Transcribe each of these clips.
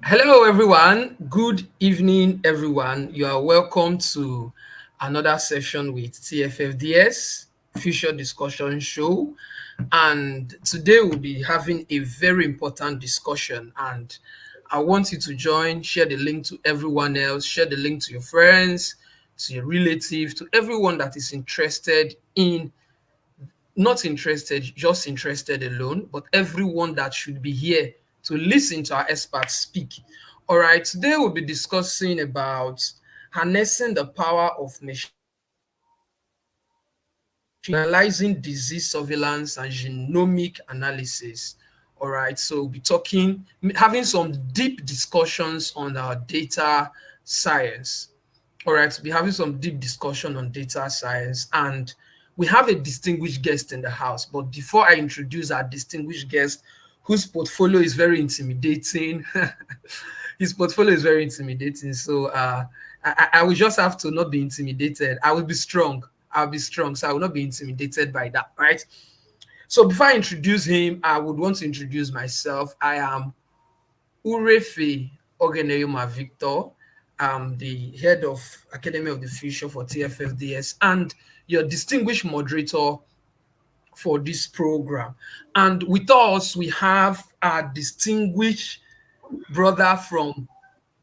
Hello, everyone. Good evening, everyone. You are welcome to another session with TFFDS Future Discussion Show. And today we'll be having a very important discussion. And I want you to join, share the link to everyone else, share the link to your friends, to your relatives, to everyone that is interested in not interested, just interested alone, but everyone that should be here to listen to our experts speak. All right, today we'll be discussing about harnessing the power of machine analyzing disease surveillance and genomic analysis. All right, so we'll be talking, having some deep discussions on our data science. All right, we'll be having some deep discussion on data science, and we have a distinguished guest in the house. But before I introduce our distinguished guest, whose portfolio is very intimidating, his portfolio is very intimidating. So I will just have to not be intimidated. I will be strong. I'll be strong, so I will not be intimidated by that, right? So before I introduce him, I would want to introduce myself. I am Urhefe Ogheneyoma Victor. I'm the head of Academy of the Future for TFFDS and your distinguished moderator for this program. And with us, we have our distinguished brother from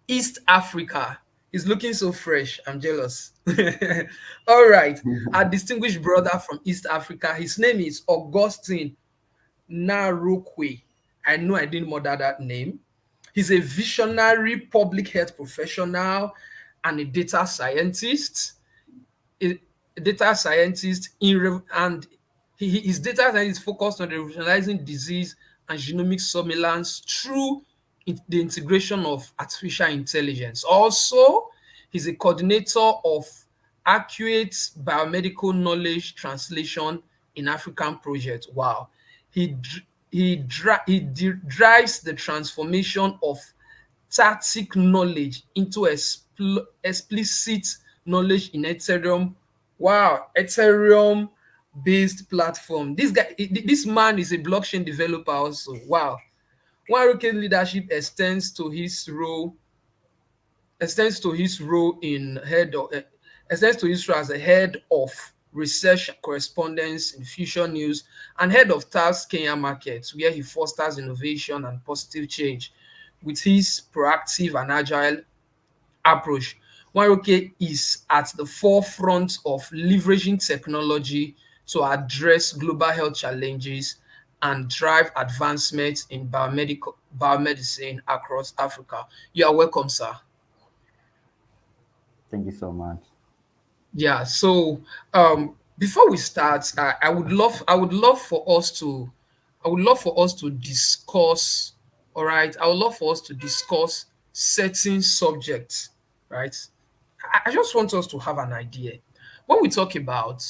East Africa. He's looking so fresh. I'm jealous. All right. Our distinguished brother from East Africa. His name is Augustine Narokwe. I know I didn't murder that name. He's a visionary public health professional and a data scientist. A data scientist and his data science is focused on revolutionizing disease and genomic surveillance through the integration of artificial intelligence. Also, he's a coordinator of accurate biomedical knowledge translation in African project. Wow. He drives the transformation of static knowledge into explicit knowledge in Ethereum. Wow, Ethereum based platform. This man is a blockchain developer also. Wow. Nwaruke's leadership extends to his role in head of extends to his role as a head of research correspondence in Future News and head of task Kenya markets, where he fosters innovation and positive change with his proactive and agile approach. Nwaruke is at the forefront of leveraging technology to address global health challenges and drive advancements in biomedicine across Africa. You are welcome, sir. Thank you so much. Yeah. So before we start, I would love for us to discuss. All right, I would love for us to discuss certain subjects. Right. I just want us to have an idea when we talk about.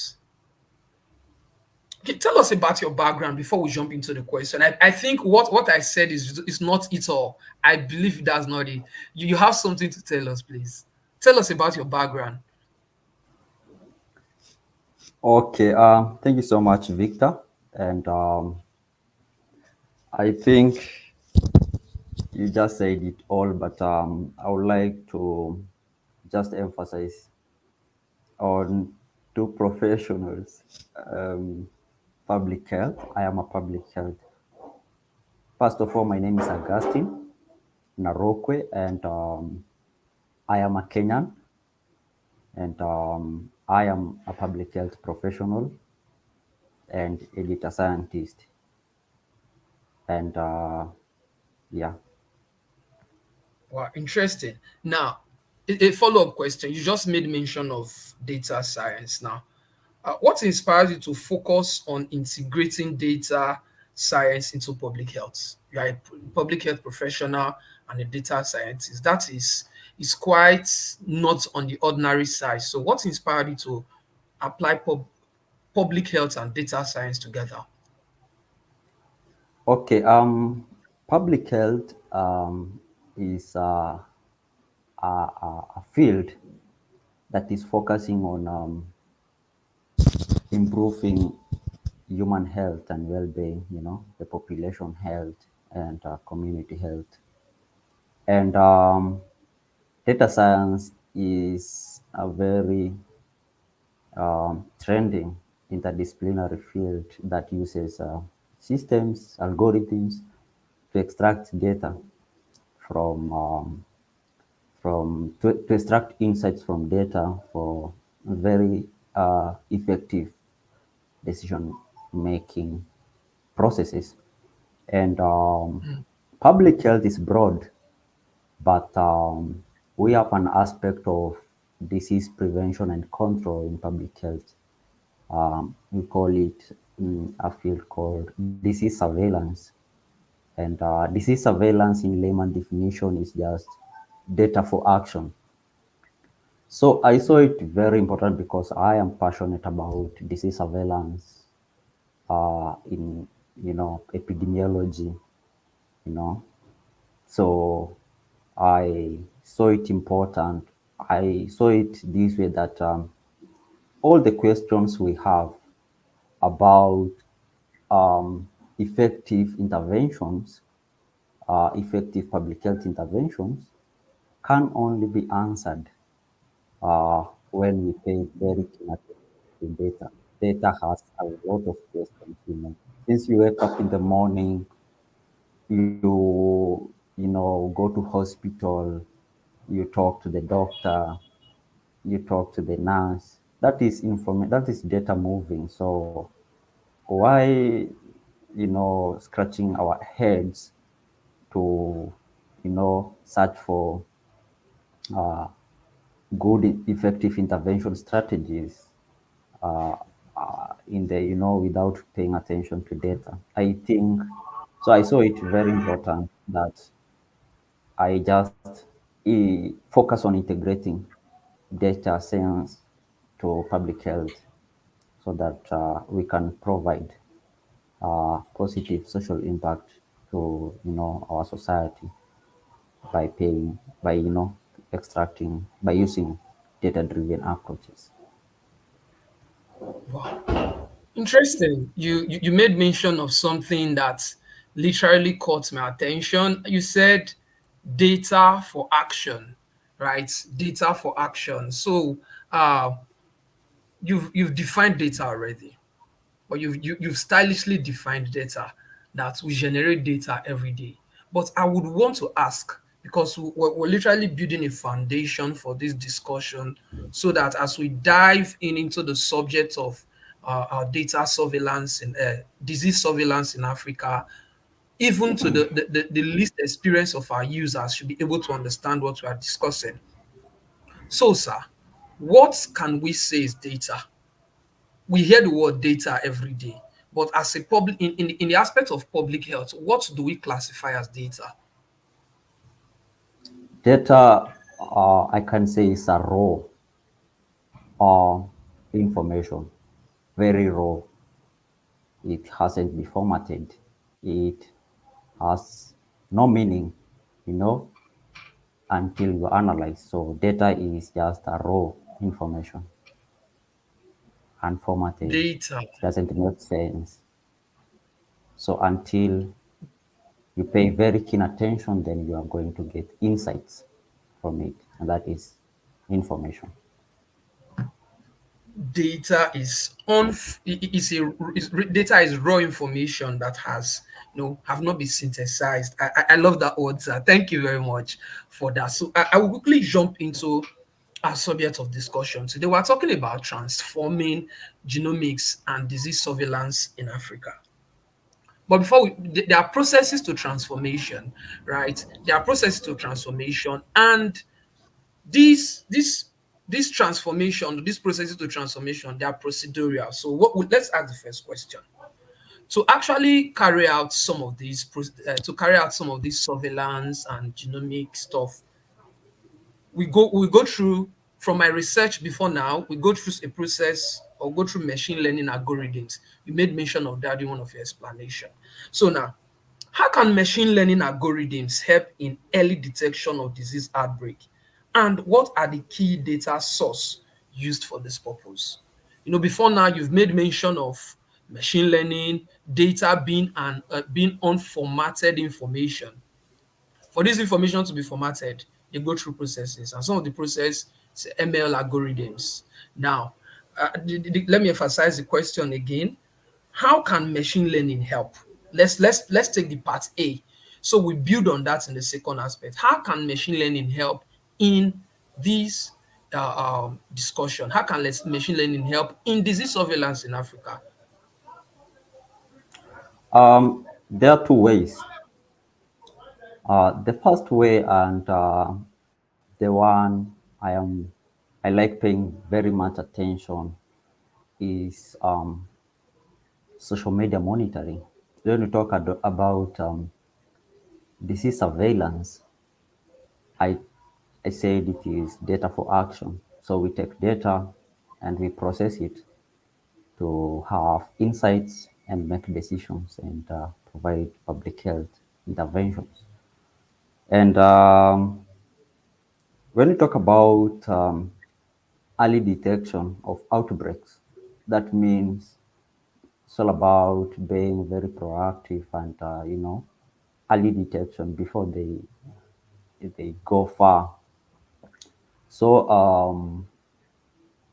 Okay, tell us about your background before we jump into the question. I think what I said is not it all. I believe that's not it. You have something to tell us, please. Tell us about your background. Okay, thank you so much, Victor. And I think you just said it all, but I would like to just emphasize on two professionals. Um, Public health. I am a public health. First of all, my name is Augustine Narokwe, and I am a Kenyan, and I am a public health professional and a data scientist. And yeah. Wow, interesting. Now, a follow-up question. You just made mention of data science. Now, what inspires you to focus on integrating data science into public health? You are a public health professional and a data scientist. That is quite not on the ordinary side. So, what inspired you to apply public health and data science together? Okay. Public health is a field that is focusing on improving human health and well-being. The population health and community health. And data science is a very trending interdisciplinary field that uses systems, algorithms to extract data from to extract insights from data for very effective decision making processes. And public health is broad, but we have an aspect of disease prevention and control in public health. We call it a field called disease surveillance. And disease surveillance in layman definition is just data for action. So I saw it very important because I am passionate about disease surveillance in epidemiology, you know. So I saw it important. I saw it this way that all the questions we have about effective interventions, effective public health interventions, can only be answered when we pay very keen attention to data. Data has a lot of questions, you know. Since you wake up in the morning, you go to hospital, you talk to the doctor, you talk to the nurse. That is that is data moving. So why, scratching our heads to, search for good effective intervention strategies in the, without paying attention to data. I think so. I saw it very important that I just focus on integrating data science to public health so that we can provide positive social impact to, our society by paying, by, extracting, by using data driven approaches. Wow. Interesting. You made mention of something that literally caught my attention. You said data for action, right? Data for action. So uh you've defined data already, or you've stylishly defined data, that we generate data every day. But I would want to ask, because we're literally building a foundation for this discussion, so that as we dive in into the subject of our data surveillance and disease surveillance in Africa, even to the least experience of our users should be able to understand what we are discussing. So, sir, what can we say is data? We hear the word data every day, but as a public in the aspect of public health, what do we classify as data? Data, I can say, is a raw information, very raw. It hasn't been formatted. It has no meaning, you know, until you analyze. So data is just a raw information, unformatted. Data. It doesn't make sense. So until you pay very keen attention, then you are going to get insights from it, and that is information. Data is on is a data is raw information that has have not been synthesized. I love that word, sir. Thank you very much for that. So I will quickly jump into our subject of discussion today. We're talking about transforming genomics and disease surveillance in Africa. But before there are processes to transformation, right? There are processes to transformation, and these this this transformation, these processes to transformation, they are procedural. So let's ask the first question. To actually carry out some of these to carry out some of these surveillance and genomic stuff, we go through, from my research before now, we go through a process, or go through machine learning algorithms. You made mention of that in one of your explanation. So now, how can machine learning algorithms help in early detection of disease outbreak? And what are the key data source used for this purpose? Before now, you've made mention of machine learning, data being unformatted information. For this information to be formatted, they go through processes, and some of the process is ML algorithms. Now, let me emphasize the question again. How can machine learning help? Let's take the part A. So we build on that in the second aspect. How can machine learning help in this discussion? How can machine learning help in disease surveillance in Africa? There are two ways. The first way, and the one I like paying very much attention, is social media monitoring. When we talk about disease surveillance, I I said it is data for action. So we take data and we process it to have insights and make decisions and provide public health interventions. And when we talk about early detection of outbreaks, that means it's all about being very proactive and early detection before they go far. So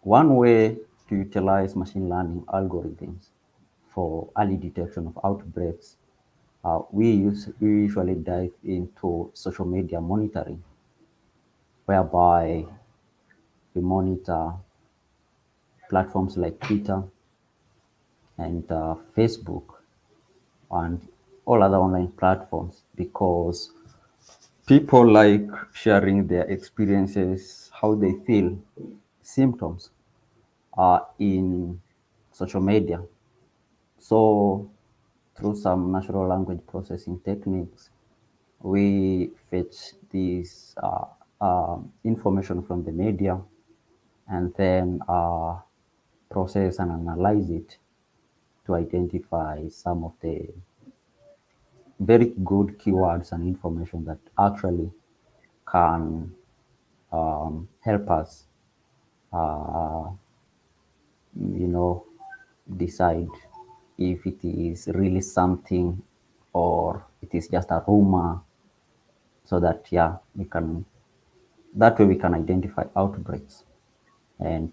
one way to utilize machine learning algorithms for early detection of outbreaks, we usually dive into social media monitoring, whereby we monitor platforms like Twitter and Facebook and all other online platforms, because people like sharing their experiences, how they feel, symptoms in social media. So through some natural language processing techniques, we fetch this information from the media and then process and analyze it to identify some of the very good keywords and information that actually can help us, uh, you know, decide if it is really something or it is just a rumor, so that yeah, we can that way we can identify outbreaks. And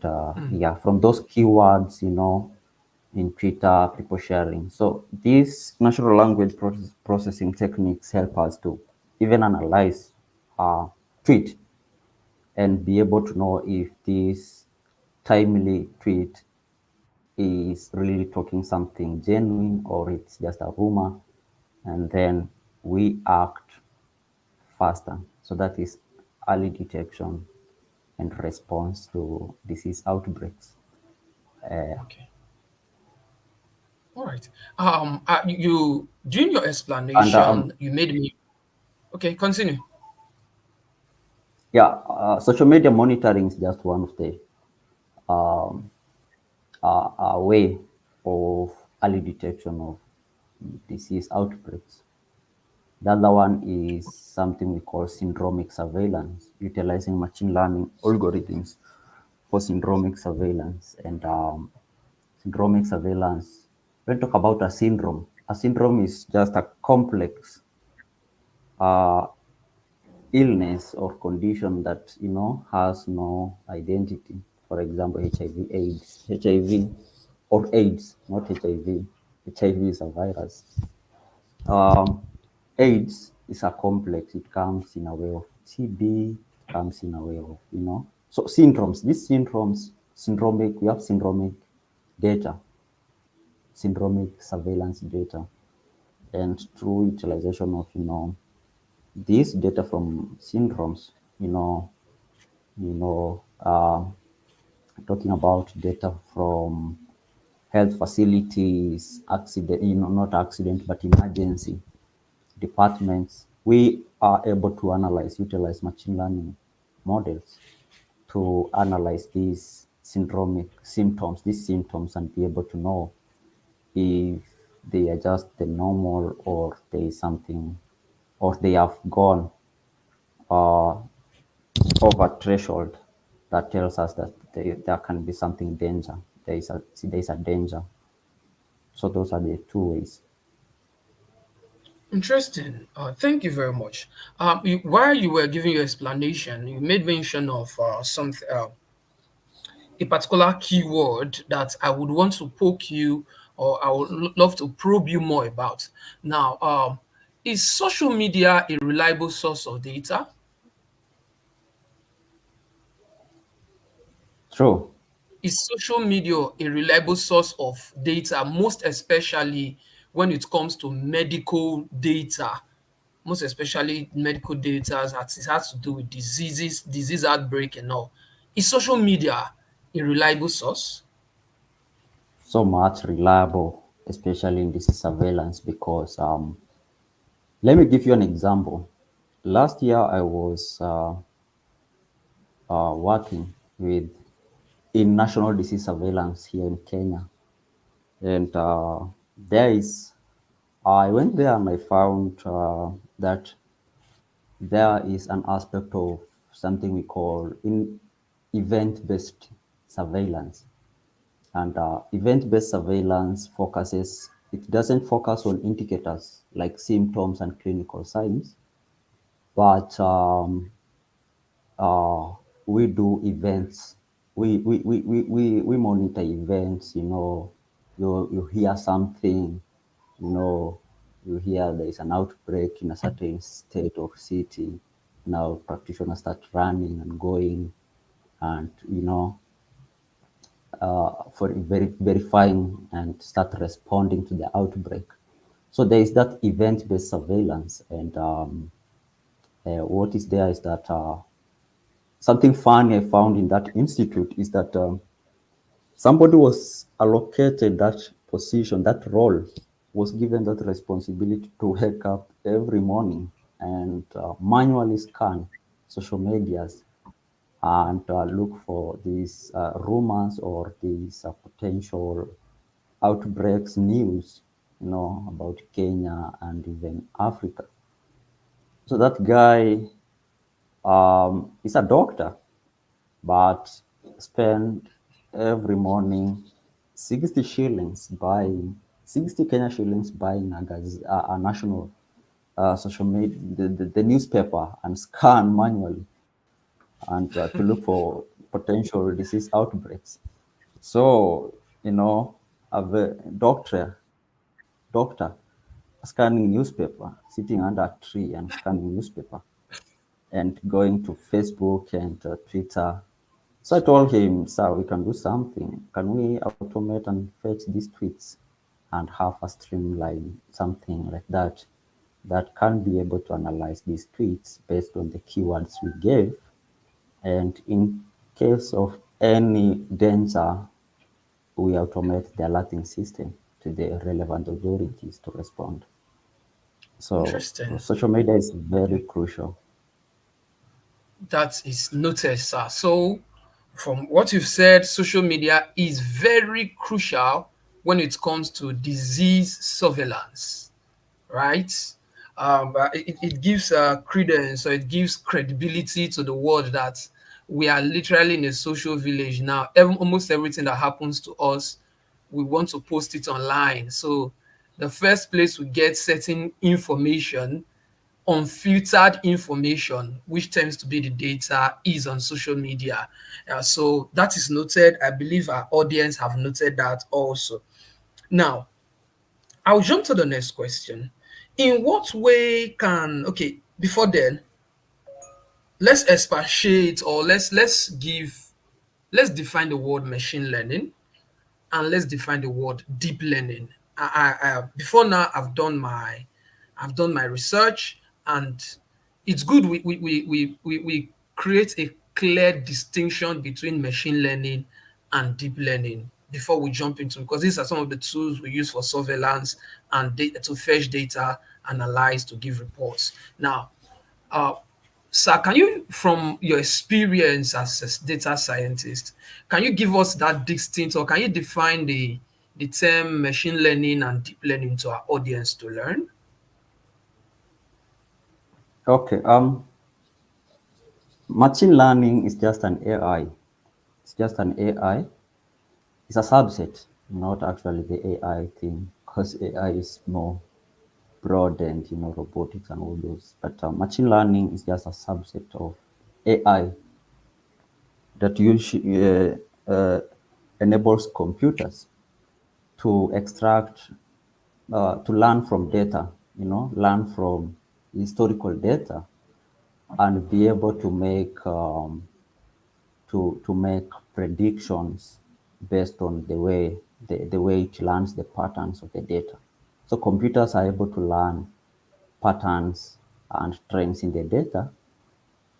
yeah, from those keywords, in Twitter, people sharing. So these natural language processing techniques help us to even analyze a tweet and be able to know if this timely tweet is really talking something genuine or it's just a rumor. And then we act faster. So that is early detection and response to disease outbreaks. Okay. All right. You during your And explanation, you made me. Okay, continue. yeah, social media monitoring is just one of the way of early detection of disease outbreaks. The other one is something we call syndromic surveillance, utilizing machine learning algorithms for syndromic surveillance. And syndromic surveillance, when we talk about a syndrome is just a complex uh, illness or condition that has no identity. For example, HIV or AIDS, not HIV. HIV is a virus. Um, AIDS is a complex. It comes in a way of TB. It comes in a way of So syndromes. These syndromes, syndromic. We have syndromic data, syndromic surveillance data, and through utilization of these data from syndromes, you know, you know, uh, talking about data from health facilities, accident, not accident, but emergency departments, we are able to utilize machine learning models to analyze these syndromic symptoms, and be able to know if they are just the normal or there is something, or they have gone uh, over threshold that tells us that there can be something danger. There is a danger. So those are the two ways. Interesting. Thank you very much. While you were giving your explanation, you made mention of something, a particular keyword that I would want to poke you, or I would love to probe you more about. Now, is social media a reliable source of data? True. Is social media a reliable source of data, most especially when it comes to medical data? Most especially medical data that it has to do with diseases, disease outbreak and all. Is social media a reliable source? So much reliable, especially in this surveillance, because let me give you an example. Last year, I was working with in national disease surveillance here in Kenya, and there is I went there and I found that there is an aspect of something we call in event-based surveillance. And event-based surveillance focuses, it doesn't focus on indicators like symptoms and clinical signs, but uh, we do events. We monitor events, you hear something, you know, you hear there is an outbreak in a certain state or city. Now practitioners start running and going and, for verifying and start responding to the outbreak. So there is that event-based surveillance, and what is there is that something funny I found in that institute is that somebody was allocated that position, that role, was given that responsibility to wake up every morning and manually scan social medias and look for these rumors or these potential outbreaks news, about Kenya and even Africa. So that guy is a doctor, but spend every morning 60 shillings buying 60 Kenya shillings buying a national social media, the newspaper, and scan manually and to look for potential disease outbreaks. So, a doctor scanning newspaper, sitting under a tree and scanning newspaper and going to Facebook and Twitter. So I told him, sir, we can do something. Can we automate and fetch these tweets and have a streamline, something like that, that can be able to analyze these tweets based on the keywords we gave. And in case of any danger, we automate the alerting system to the relevant authorities to respond. So Interesting. social media is very crucial. That is noted, sir. So, from what you've said, social media is very crucial when it comes to disease surveillance, right? It gives credence, or it gives credibility to the world that we are literally in a social village now. Almost everything that happens to us, we want to post it online. So, the first place we get certain information, unfiltered information, which tends to be the data, is on social media. So that is noted. I believe our audience have noted that also. Now, I'll jump to the next question. In what way can, okay, before then, let's expatiate, or let's define the word machine learning, and let's define the word deep learning. Before now, I've done my research, and it's good we create a clear distinction between machine learning and deep learning before we jump into, because these are some of the tools we use for surveillance and data, to fetch data, analyze, to give reports. Now, uh, sir, can you, from your experience as a data scientist, can you give us that distinct, or can you define the term machine learning and deep learning to our audience to learn? Okay, machine learning is just an AI. It's just an AI. It's a subset, not actually the AI thing, because AI is more. broad and robotics and all those. But machine learning is just a subset of AI that enables computers to extract, to learn from data, learn from historical data, and be able to make predictions based on the way it learns the patterns of the data. So computers are able to learn patterns and trends in the data,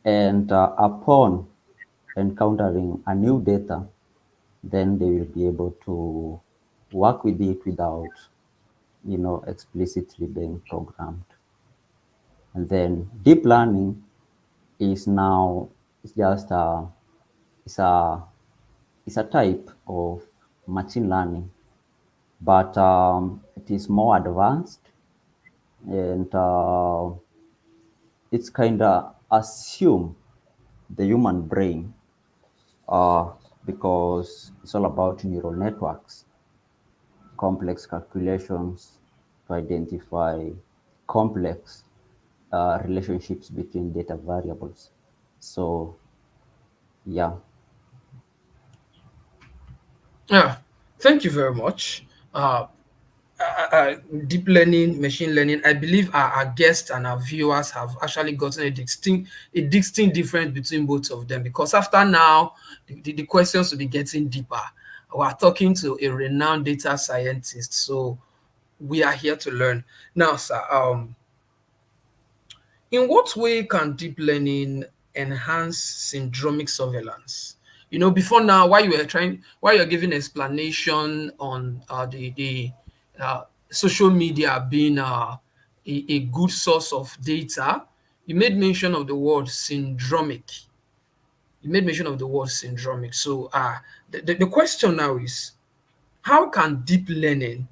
and upon encountering a new data, then they will be able to work with it without, explicitly being programmed. And then deep learning is now it's just a it's a it's a type of machine learning, but it is more advanced, and it's kind of assume the human brain, uh, because it's all about neural networks, complex calculations to identify complex relationships between data variables. So, yeah. Yeah, thank you very much. Deep learning, machine learning. I believe our guests and our viewers have actually gotten a distinct difference between both of them, because after now, the questions will be getting deeper. We are talking to a renowned data scientist, so we are here to learn. Now, sir, in what way can deep learning enhance syndromic surveillance? Before now, while you're giving explanation on the social media being a good source of data, you made mention of the word syndromic. You made mention of the word syndromic. So, the question now is, how can deep learning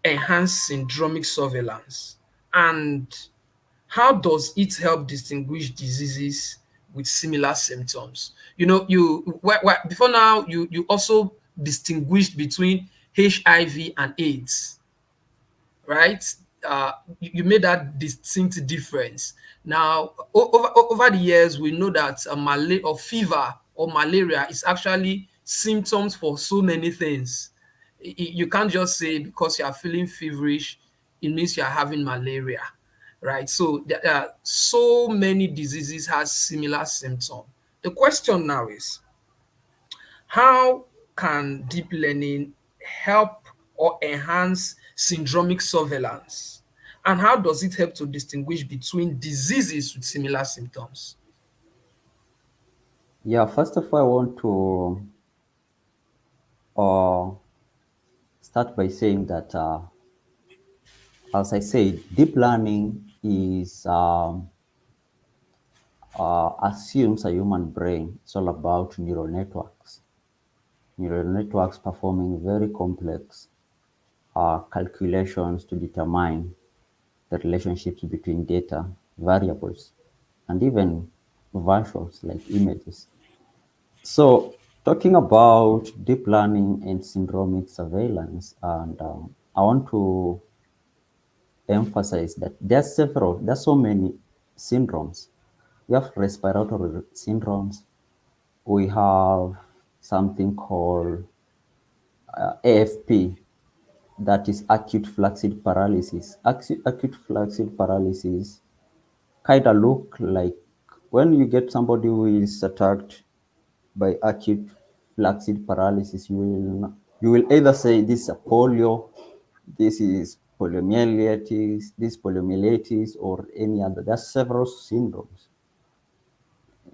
enhance syndromic surveillance? And how does it help distinguish diseases with similar symptoms? Before now, you also distinguished between HIV and AIDS, right? You made that distinct difference. Now, over the years, we know that malaria or fever or malaria is actually symptoms for so many things. You can't just say because you are feeling feverish, it means you are having malaria, right? So there are so many diseases has similar symptom. The question now is, how can deep learning help or enhance syndromic surveillance? And how does it help to distinguish between diseases with similar symptoms? Yeah, first of all, I want to uh, start by saying that, as I said, deep learning is assumes a human brain. It's all about neural networks performing very complex calculations to determine the relationships between data, variables, and even visuals like images. So, talking about deep learning and syndromic surveillance, and I want to emphasize that there's so many syndromes. We have respiratory syndromes, we have something called AFP, that is acute flaccid paralysis. Acute flaccid paralysis kind of look like when you get somebody who is attacked by acute flaccid paralysis, you will either say this is a polio, this is poliomyelitis, or any other. There's several syndromes.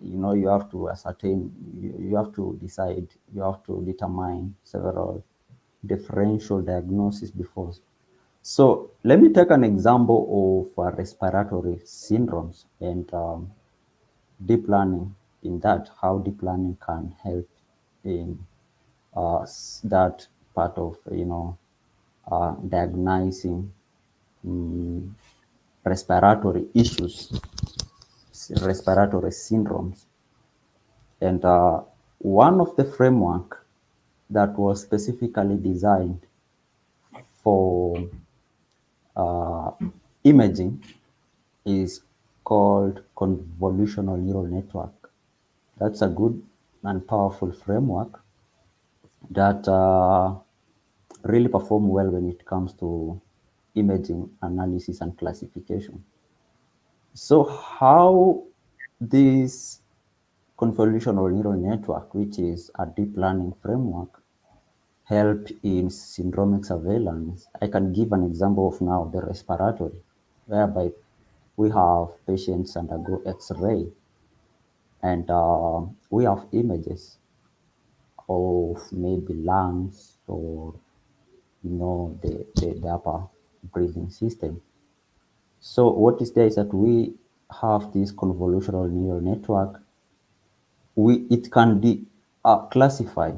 You have to ascertain, you have to decide, you have to determine several differential diagnosis before. So let me take an example of respiratory syndromes and deep learning in that, how deep learning can help in that part of, diagnosing respiratory issues, respiratory syndromes. And one of the framework that was specifically designed for imaging is called convolutional neural network. That's a good and powerful framework that really perform well when it comes to imaging analysis and classification. So how this convolutional neural network, which is a deep learning framework, help in syndromic surveillance? I can give an example of now the respiratory, whereby we have patients undergo X-ray and we have images of maybe lungs or the upper breathing system. So what is there is that we have this convolutional neural network. It can classify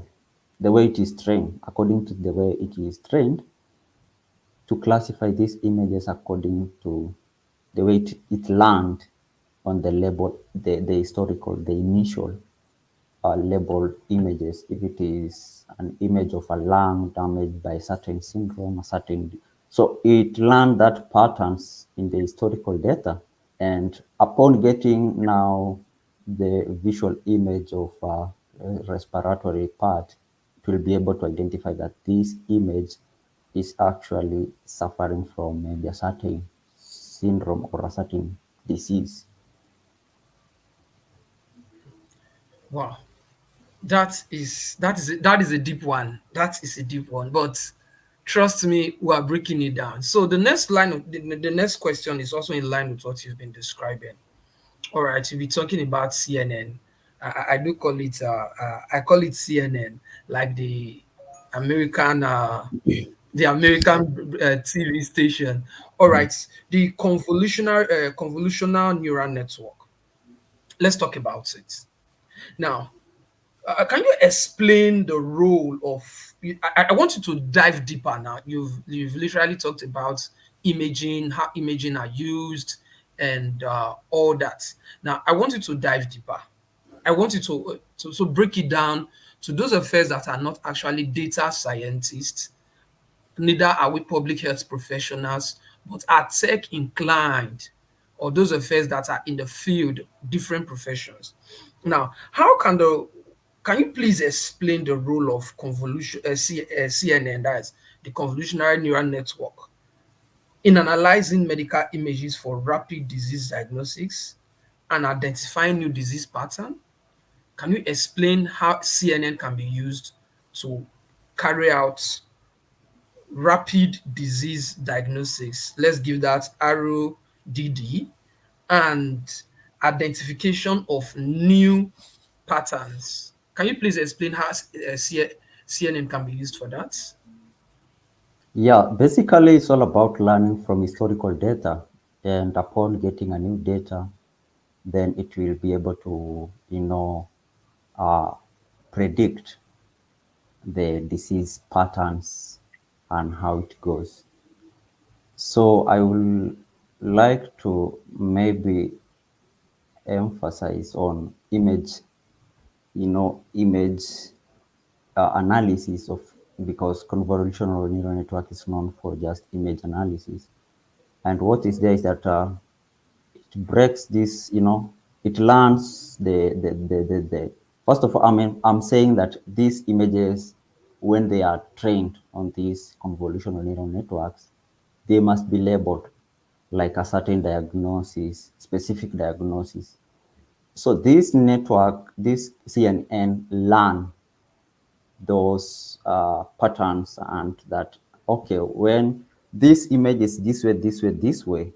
the way it is trained according to the way it is trained to classify these images according to the way it learned on the label, the historical, the initial labeled images. If it is an image of a lung damaged by a certain syndrome, a certain, so it learned that patterns in the historical data, and upon getting now the visual image of respiratory part, it will be able to identify that this image is actually suffering from maybe a certain syndrome or a certain disease. Wow. That is a deep one. That is a deep one. But trust me, we are breaking it down. So the next line of the next question is also in line with what you've been describing. All right, you'll be talking about CNN. I do call it I call it CNN, like American uh, the American TV station. All right, the convolutional neural network. Let's talk about it now. Can you explain the role of? I want you to dive deeper now. You've literally talked about imaging, how imaging are used, and all that. Now I want you to dive deeper. I want you to break it down to those of us that are not actually data scientists, neither are we public health professionals, but are tech inclined, or those of us that are in the field, different professions. Now, can you please explain the role of CNN, that is the convolutional neural network, in analyzing medical images for rapid disease diagnosis and identifying new disease pattern? Can you explain how CNN can be used to carry out rapid disease diagnosis? Let's give that RODD, and identification of new patterns. Can you please explain how CNN can be used for that? Yeah, basically it's all about learning from historical data, and upon getting a new data, then it will be able to, uh, predict the disease patterns and how it goes. So I will like to maybe emphasize on image analysis of, because convolutional neural network is known for just image analysis. And what is there is that it breaks this, it learns the first of all, I mean, I'm saying that these images, when they are trained on these convolutional neural networks, they must be labeled like a certain diagnosis, specific diagnosis. So this network, this CNN learn those patterns, and that, okay, when this image is this way, this way, this way,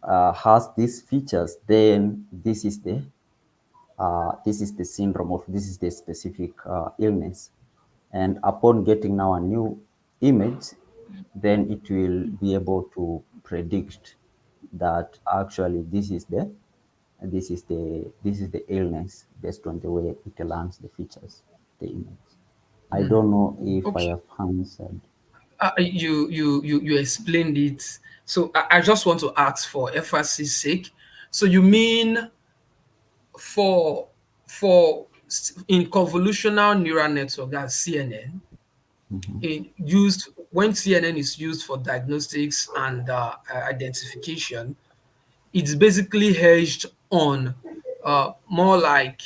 has these features, then this is the syndrome of, this is the specific illness. And upon getting now a new image, then it will be able to predict that actually this is the illness based on the way it learns the features, the image. I don't know if I Okay, have answered. you explained it. So I just want to ask for emphasis sake. So you mean for in convolutional neural network, that's CNN, used when CNN is used for diagnostics and identification, it's basically hedged on more like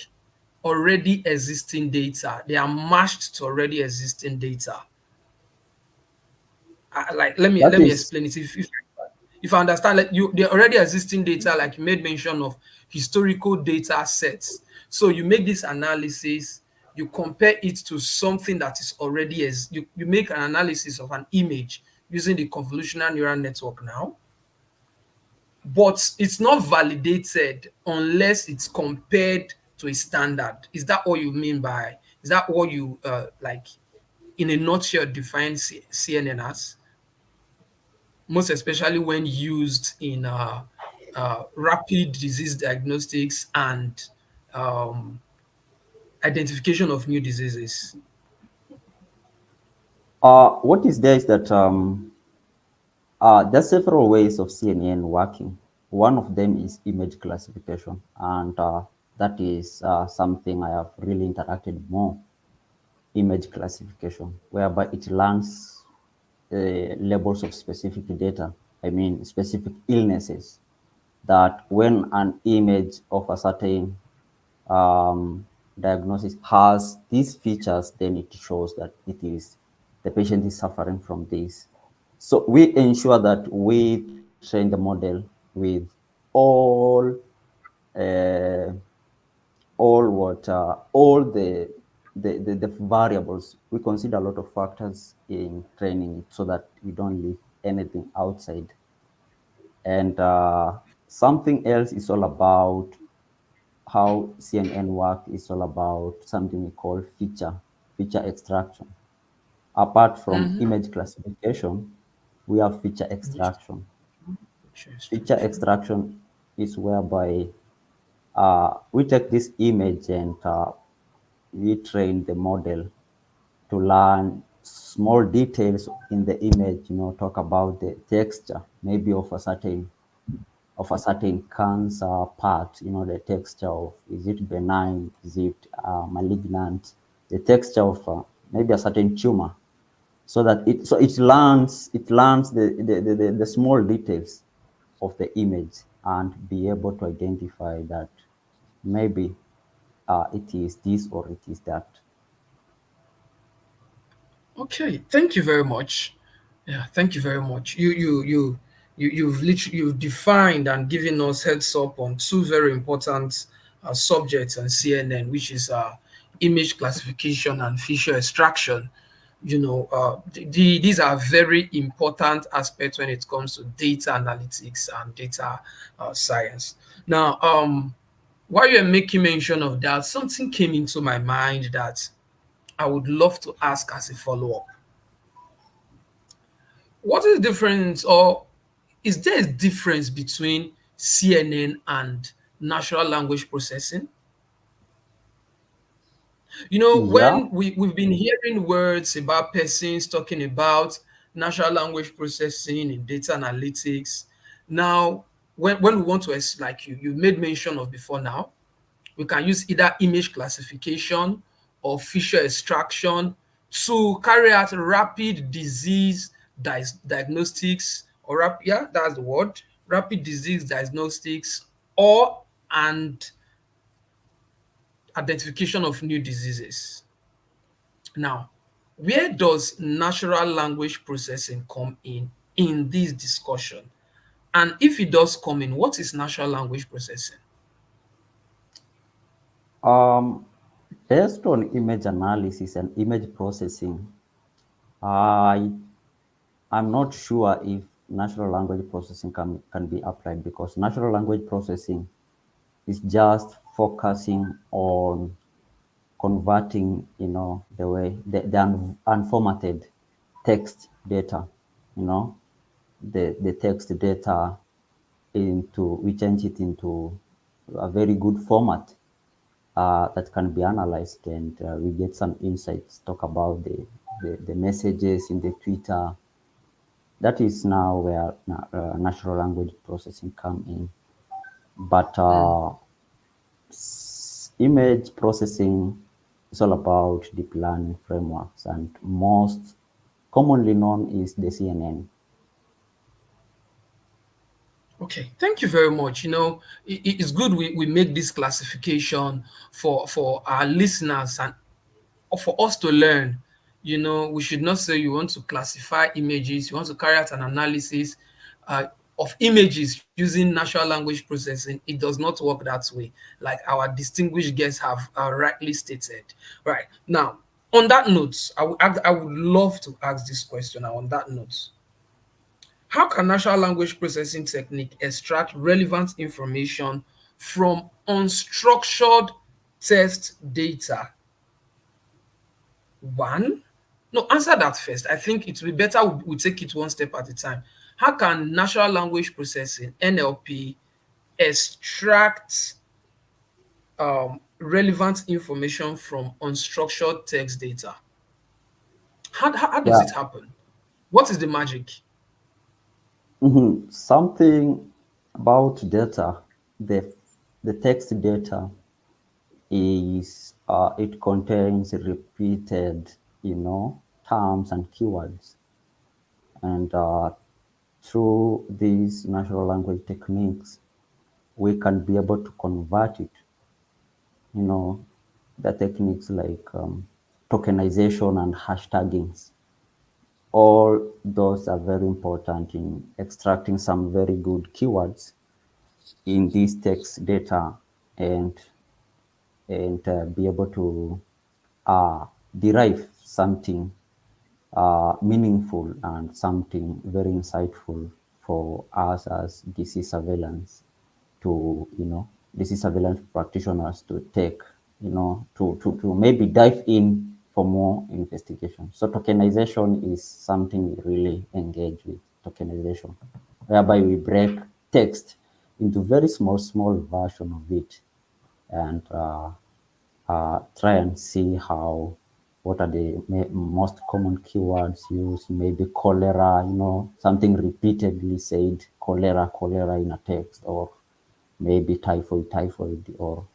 already existing data. They are matched to already existing data. Like That let me is explain it. If I understand, like you, the already existing data, like you made mention of historical data sets. So you make this analysis, you compare it to something that is already as you make an analysis of an image using the convolutional neural network now, but it's not validated unless it's compared to a standard. Is that what you mean by? Is that what you like in a nutshell define CNN as? Most especially when used in rapid disease diagnostics and um, identification of new diseases. what is there is that there are several ways of CNN working. One of them is image classification, and that is something I have really interacted more. Image classification, whereby it learns labels of specific data, I mean specific illnesses, that when an image of a certain diagnosis has these features, then it shows that the patient is suffering from this. So we ensure that we train the model with all uh, all the variables. We consider a lot of factors in training it so that we don't leave anything outside. And something else is all about how CNN work is all about something we call feature extraction. Apart from Mm-hmm. image classification, we have feature extraction. Picture Feature extraction. extraction is whereby we take this image and we train the model to learn small details in the image, talk about the texture, maybe of a certain cancer part, the texture of, is it benign, is it malignant, the texture of maybe a certain tumor, so that it learns the small details of the image and be able to identify that maybe it is this or it is that. Okay, thank you very much. Yeah, thank you very much. You've defined and given us heads up on two very important subjects on CNN, which is image classification and feature extraction. These are very important aspects when it comes to data analytics and data science. Now, while you're making mention of that, something came into my mind that I would love to ask as a follow up. What is the difference, or is there a difference between CNN and natural language processing? Yeah. When we've been hearing words about persons talking about natural language processing in data analytics. Now, when we want to, like you made mention of before now, we can use either image classification or feature extraction to carry out rapid disease diagnostics, or yeah, that's the word, rapid disease diagnostics, or and identification of new diseases. Now, where does natural language processing come in this discussion? And if it does come in, what is natural language processing? Um, Based on image analysis and image processing, I I'm not sure if natural language processing can be applied, because natural language processing is just focusing on converting, the way the unformatted text data, you know, the text data into, we change it into a very good format that can be analyzed, and we get some insights, talk about the messages in the Twitter. That is now where natural language processing come in. But Hmm. image processing is all about deep learning frameworks, and most commonly known is the CNN. Okay, thank you very much. It's good we make this classification for our listeners and for us to learn. We should not say you want to classify images, you want to carry out an analysis uh, of images using natural language processing. It does not work that way, like our distinguished guests have rightly stated. Right now, on that note, I would love to ask this question. Now, on that note, how can natural language processing technique extract relevant information from unstructured text data? One? No, answer that first. I think it will be better we take it one step at a time. How can natural language processing, NLP, extract relevant information from unstructured text data? How does Yeah, it happen? What is the magic? something about data, the the text data is it contains repeated, terms and keywords, and through these natural language techniques, we can be able to convert it. You know, the techniques like tokenization and hashtaggings. All those are very important in extracting some very good keywords in this text data and be able to uh, derive something meaningful and something very insightful for us as disease surveillance to, disease surveillance practitioners to take, to maybe dive in for more investigation. So tokenization is something we really engage with, tokenization, whereby we break text into very small version of it and try and see what are the most common keywords used, maybe cholera, something repeatedly said, cholera in a text, or maybe typhoid, or,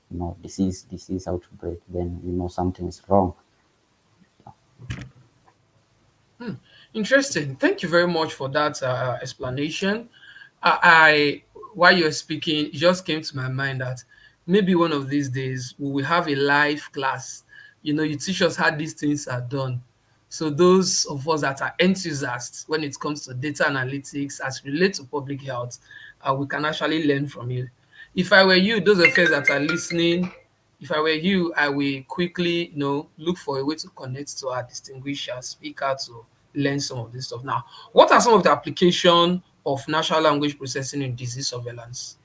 disease outbreak, then something is wrong. Interesting. Thank you very much for that explanation. I, while you're speaking, it just came to my mind that maybe one of these days we will have a live class. You teach us how these things are done. So those of us that are enthusiasts when it comes to data analytics as relate to public health, we can actually learn from you. If I were you, those of us that are listening, if I were you, I will quickly, look for a way to connect to our distinguished speaker to learn some of this stuff. Now, what are some of the application of natural language processing in disease surveillance?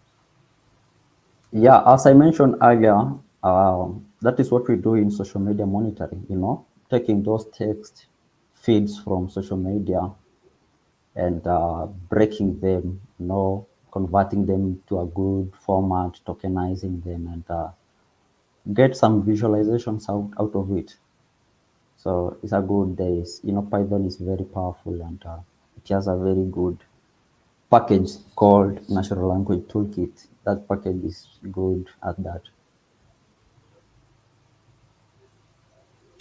Yeah, as I mentioned earlier, that is what we do in social media monitoring, taking those text feeds from social media and breaking them, converting them to a good format, tokenizing them, and get some visualizations out of it. So it's a good days. Python is very powerful and it has a very good package called Natural Language Toolkit. That package is good at that.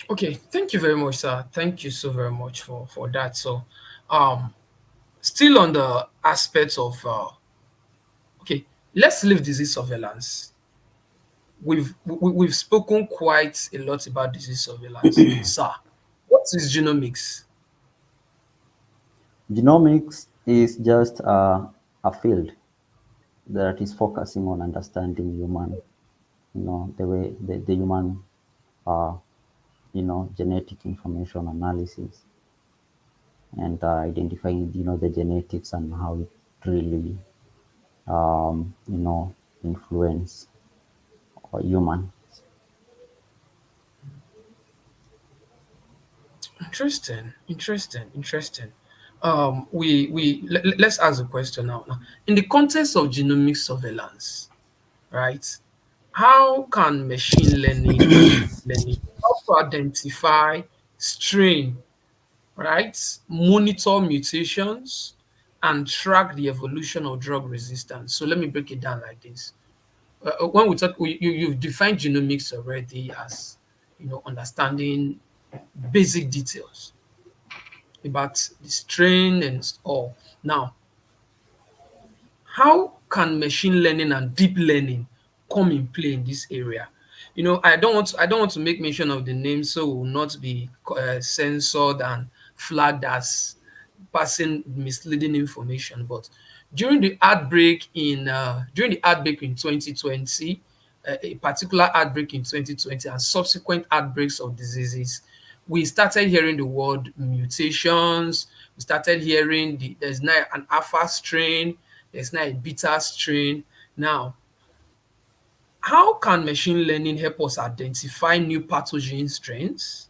Okay, thank you very much, sir. Thank you so very much for that. So, um, still on the aspects of okay, let's leave disease surveillance. We've spoken quite a lot about disease surveillance, sir. What is genomics? Genomics is just a field that is focusing on understanding human, the way the human, uh, genetic information analysis and identifying, the genetics and how it really, influence human. Interesting, interesting, interesting. Let's ask a question now. Now, in the context of genomic surveillance, right? How can machine learning and deep learning help to identify strain, right? Monitor mutations and track the evolution of drug resistance. So let me break it down like this. When we talk, you've defined genomics already as understanding basic details. about the strain and all. Now, how can machine learning and deep learning come in play in this area? I don't want to make mention of the name, so will not be censored and flagged as passing misleading information. But during the outbreak in 2020, a particular outbreak in 2020 and subsequent outbreaks of diseases, we started hearing the word mutations. We started hearing there's now an alpha strain, there's now a beta strain. Now, how can machine learning help us identify new pathogen strains,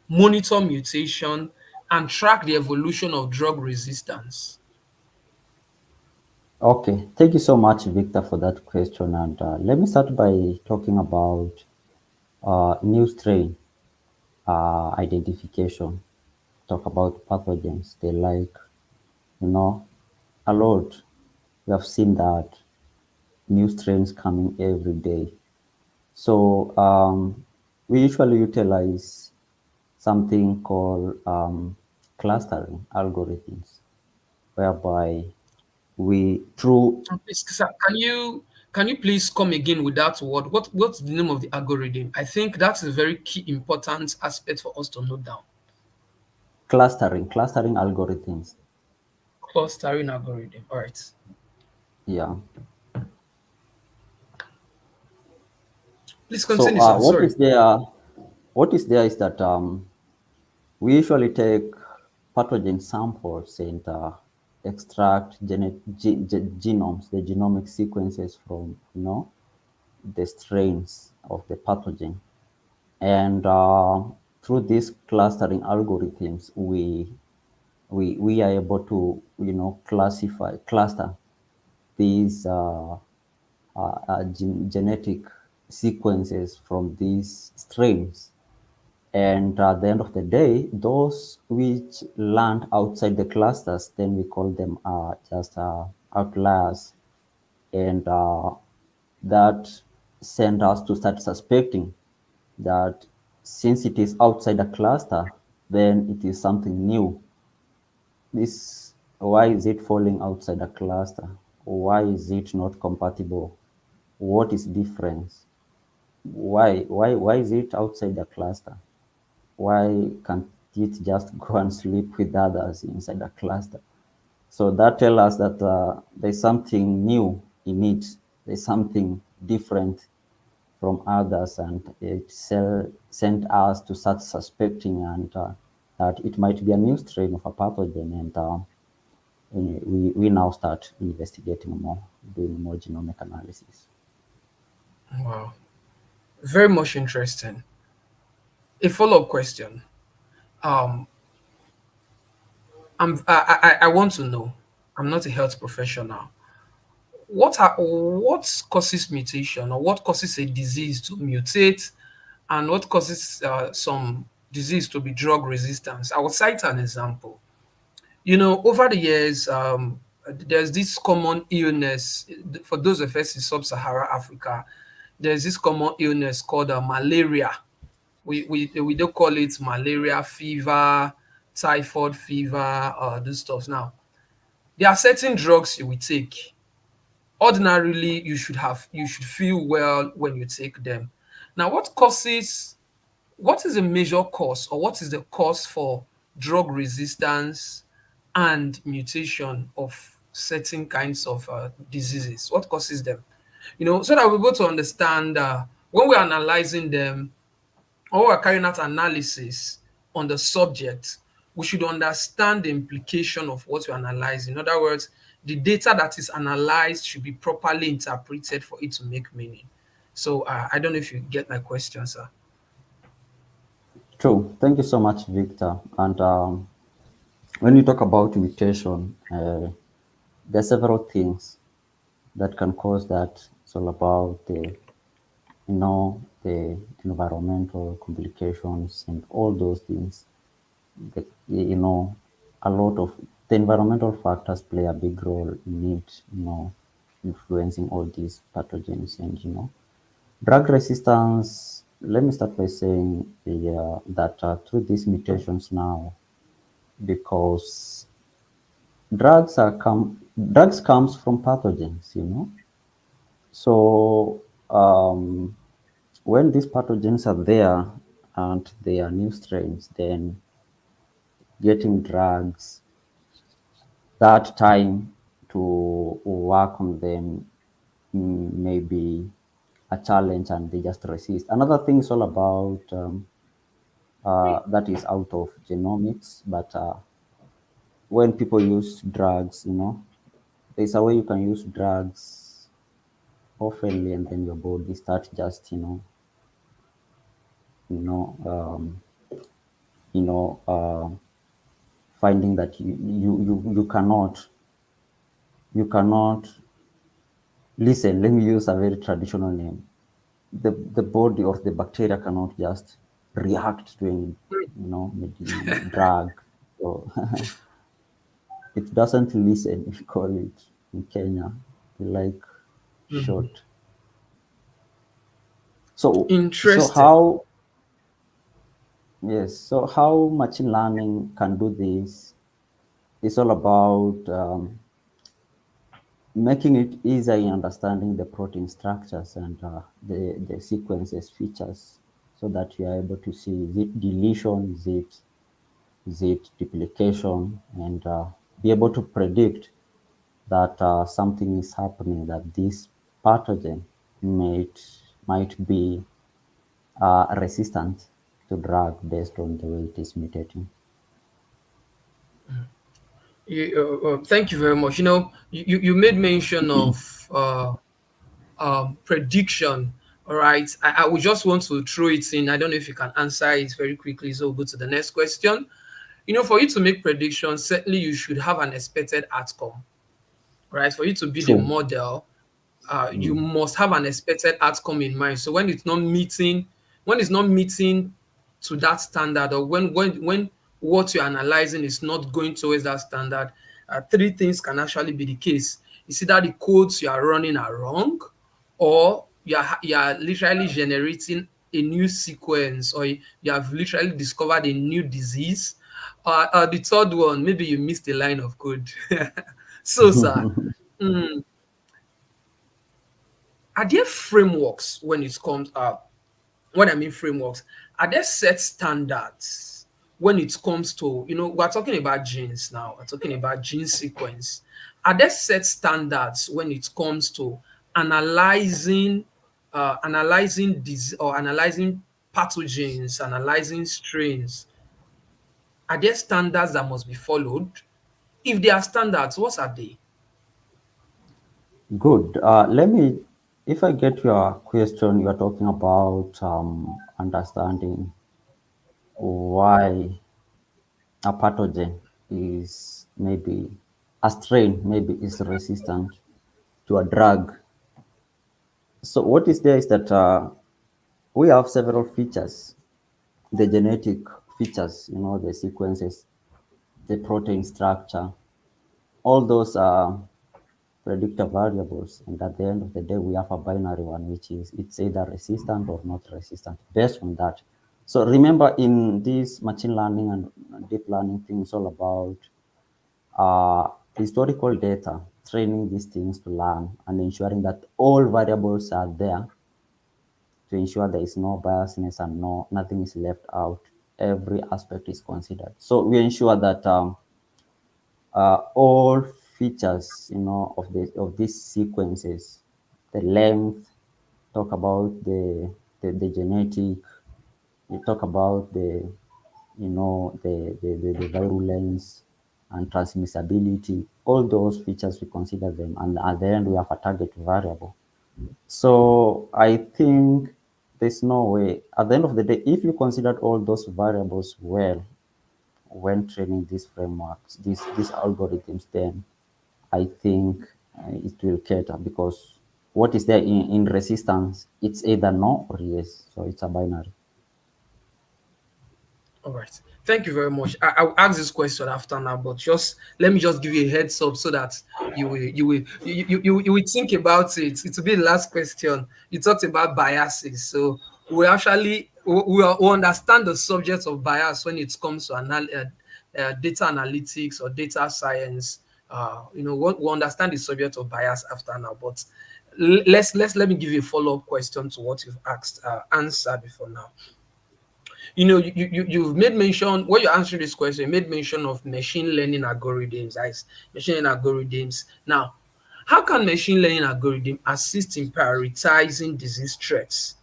monitor mutation, and track the evolution of drug resistance? Okay, thank you so much, Victor, for that question. And let me start by talking about new strain identification. Talk about pathogens. They like, you know, a lot. We have seen that new strains coming every day. So we usually utilize something called clustering algorithms, whereby we through Please, sir, can you please come again with that word? What's the name of the algorithm? I think that's a very key important aspect for us to note down. clustering algorithms. Clustering algorithm. All right. Yeah. Please So continue, sir. Sorry. what is there is that we usually take pathogen samples and extract genomes, the genomic sequences from the strains of the pathogen, and through these clustering algorithms, we are able to cluster these genetic sequences from these strains. And at the end of the day, those which land outside the clusters, then we call them just outliers. And that sent us to start suspecting that since it is outside a cluster, then it is something new. This, why is it falling outside a cluster? Why is it not compatible? What is difference? Why is it outside the cluster? Why can't it just go and sleep with others inside the cluster? So that tells us that there's something new in it. There's something different from others, and it sent us to start suspecting and that it might be a new strain of a pathogen. And we now start investigating more, doing more genomic analysis. Wow. Very much interesting. A follow-up question. Um, I want to know. I'm not a health professional. What causes mutation, or what causes a disease to mutate, and what causes some disease to be drug resistance? I will cite an example. Over the years, there's this common illness for those of us in sub-Saharan Africa. There's this common illness called malaria. We don't call it malaria fever, typhoid fever, those stuff. Now, there are certain drugs you will take. Ordinarily, you should feel well when you take them. Now, what is the major cause, or what is the cause for drug resistance and mutation of certain kinds of diseases? What causes them? So that we're able to understand when we're analyzing them, or we're carrying out analysis on the subject, we should understand the implication of what we analyze. In other words, the data that is analyzed should be properly interpreted for it to make meaning. So I don't know if you get my question, sir. True. Thank you so much, Victor. And when you talk about mutation, there are several things that can cause that. It's all about the environmental complications and all those things. The, a lot of the environmental factors play a big role in it, influencing all these pathogens. And drug resistance. Let me start by saying that through these mutations now, because drugs comes from pathogens, you know. So when these pathogens are there and they are new strains, then getting drugs that time to work on them may be a challenge and they just resist. Another thing is all about that is out of genomics, but when people use drugs, you know, there's a way you can use drugs oftenly and then your body start just, you know, um, you know, finding that you cannot listen. Let me use a very traditional name. The body or the bacteria cannot just react to any, drug. So it doesn't listen. We call it in Kenya, we like Mhm. short. So Interesting. how, yes, so how machine learning can do this is all about making it easier in understanding the protein structures and the sequences features, so that you are able to see, is it deletion, is it duplication, and be able to predict that something is happening, that this pathogen might might be resistant to drug based on the way it is mutating. Thank you very much. You made mention of prediction. All right. I would just want to throw it in. I don't know if you can answer it very quickly. So we'll go to the next question. For you to make predictions, certainly you should have an expected outcome, right? For you to build a True. model, you must have an expected outcome in mind. So when it's not meeting to that standard, or when what you're analyzing is not going towards that standard, three things can actually be the case. It's either the codes you are running are wrong, or you are literally generating a new sequence, or you have literally discovered a new disease. The third one, maybe you missed a line of code. So, sir, mm, are there frameworks when it comes when I mean frameworks, are there set standards when it comes to, we're talking about genes now, we're talking about gene sequence. Are there set standards when it comes to analyzing this, or analyzing pathogens, analyzing strains? Are there standards that must be followed? If there are standards, what are they? Good. If I get your question, you are talking about understanding why a pathogen is maybe a strain, maybe is resistant to a drug. So what is there is that we have several features, the genetic features, the sequences, the protein structure, all those are predictor variables. And at the end of the day, we have a binary one, which is it's either resistant or not resistant based on that. So remember, in this machine learning and deep learning thing, it's all about historical data, training these things to learn and ensuring that all variables are there to ensure there is no biasness and nothing is left out. Every aspect is considered. So we ensure that all features, of these sequences, the length, talk about the genetic, you talk about the virulence and transmissibility. All those features we consider them, and at the end we have a target variable. So I think there's no way. At the end of the day, if you considered all those variables well when training these frameworks, these algorithms, then I think it will cater, because what is there in resistance, it's either no or yes. So it's a binary. All right. Thank you very much. I'll ask this question after now, but just let me just give you a heads up so that you will think about it. It will be the last question. You talked about biases, so we actually we understand the subject of bias when it comes to data analytics or data science. We'll understand the subject of bias after now, but let me give you a follow-up question to what you've asked answered before now. You've made mention when you're answering this question, you made mention of machine learning algorithms, as machine learning algorithms. Now, how can machine learning algorithm assist in prioritizing disease threats?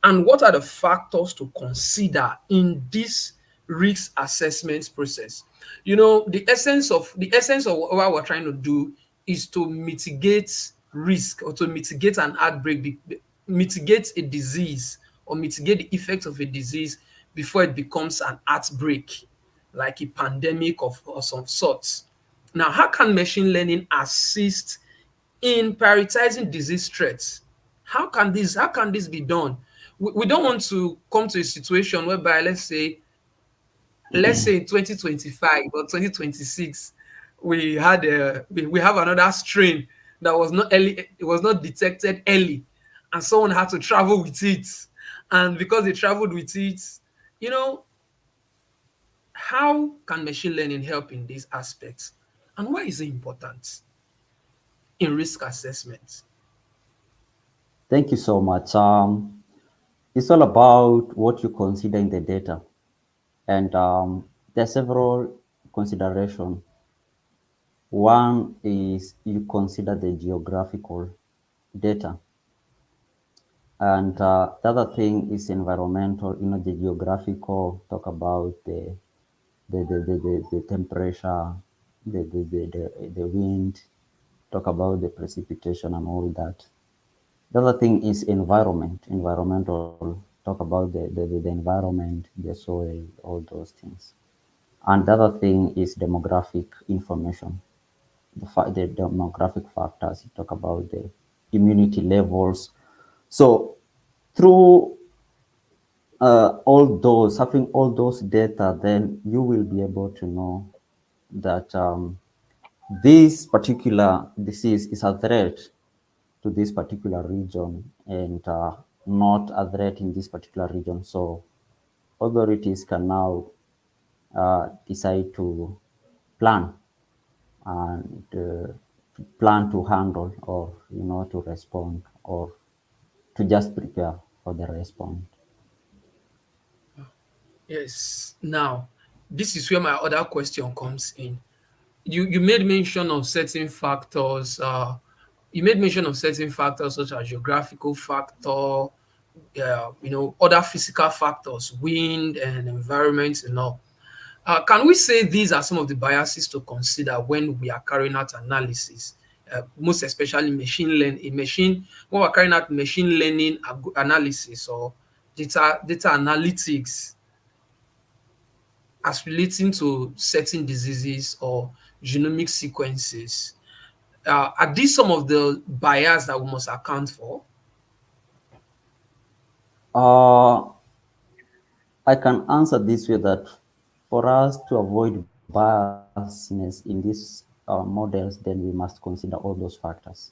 And what are the factors to consider in this risk assessment process? The essence of what we're trying to do is to mitigate risk, or to mitigate an outbreak, mitigate a disease, or mitigate the effects of a disease before it becomes an outbreak, like a pandemic or some sorts. Now, how can machine learning assist in prioritizing disease threats? How can this be done? We don't want to come to a situation whereby, let's say in 2025 or 2026, we have another strain that was not early, it was not detected early, and someone had to travel with it. And because they traveled with it, you know, how can machine learning help in these aspects? And why is it important in risk assessment? Thank you so much. It's all about what you consider in the data, and there are several considerations. One is you consider the geographical data, and the other thing is environmental. The geographical talk about the temperature, the wind, talk about the precipitation and all that. The other thing is environmental, talk about the environment, the soil, all those things. And the other thing is demographic information, the demographic factors. You talk about the immunity levels. So through having all those data, then you will be able to know that this particular disease is a threat to this particular region, and not a threat in this particular region. So authorities can now decide to plan and plan to handle, or to respond, or to just prepare for the response. Yes. Now, this is where my other question comes in. You made mention of certain factors. Such as geographical factor, other physical factors, wind and environment and all. Can we say these are some of the biases to consider when we are carrying out analysis, most especially machine learning? When we're carrying out machine learning analysis or data analytics as relating to certain diseases or genomic sequences, are these some of the bias that we must account for? Uh, I can answer this way, that for us to avoid biasness in these models, then we must consider all those factors.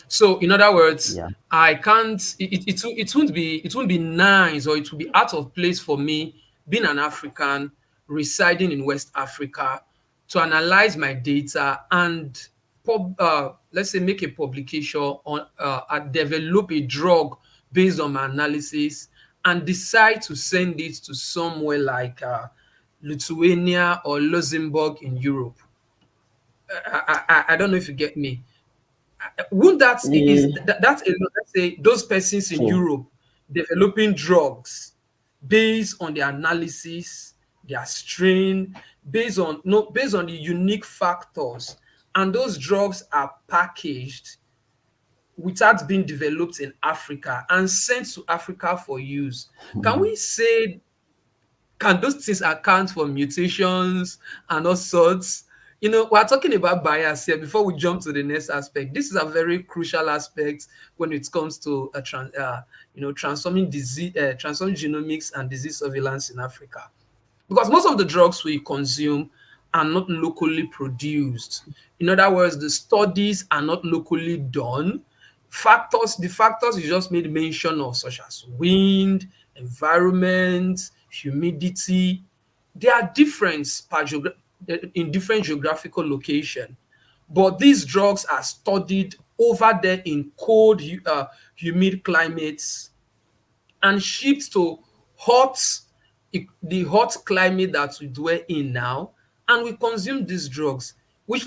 So, in other words, Yeah. I can't. It won't be nice, or it will be out of place for me, being an African residing in West Africa, to analyze my data and let's say make a publication on and develop a drug based on my analysis, and decide to send it to somewhere like Lithuania or Luxembourg in Europe. I don't know if you get me. Wouldn't that is Eh, that that's a lot? Let's say those persons in True. Europe developing drugs based on their analysis, their strain, based on no based on the unique factors, and those drugs are packaged without being developed in Africa and sent to Africa for use. Can we say, can those things account for mutations and all sorts? We're talking about bias here before we jump to the next aspect. This is a very crucial aspect when it comes to transforming genomics and disease surveillance in Africa, because most of the drugs we consume are not locally produced. In other words, the studies are not locally done. The factors you just made mention of, such as wind, environment, humidity. They are different in different geographical location, but these drugs are studied over there in cold, humid climates and shipped to hot, the hot climate that we dwell in now, and we consume these drugs, which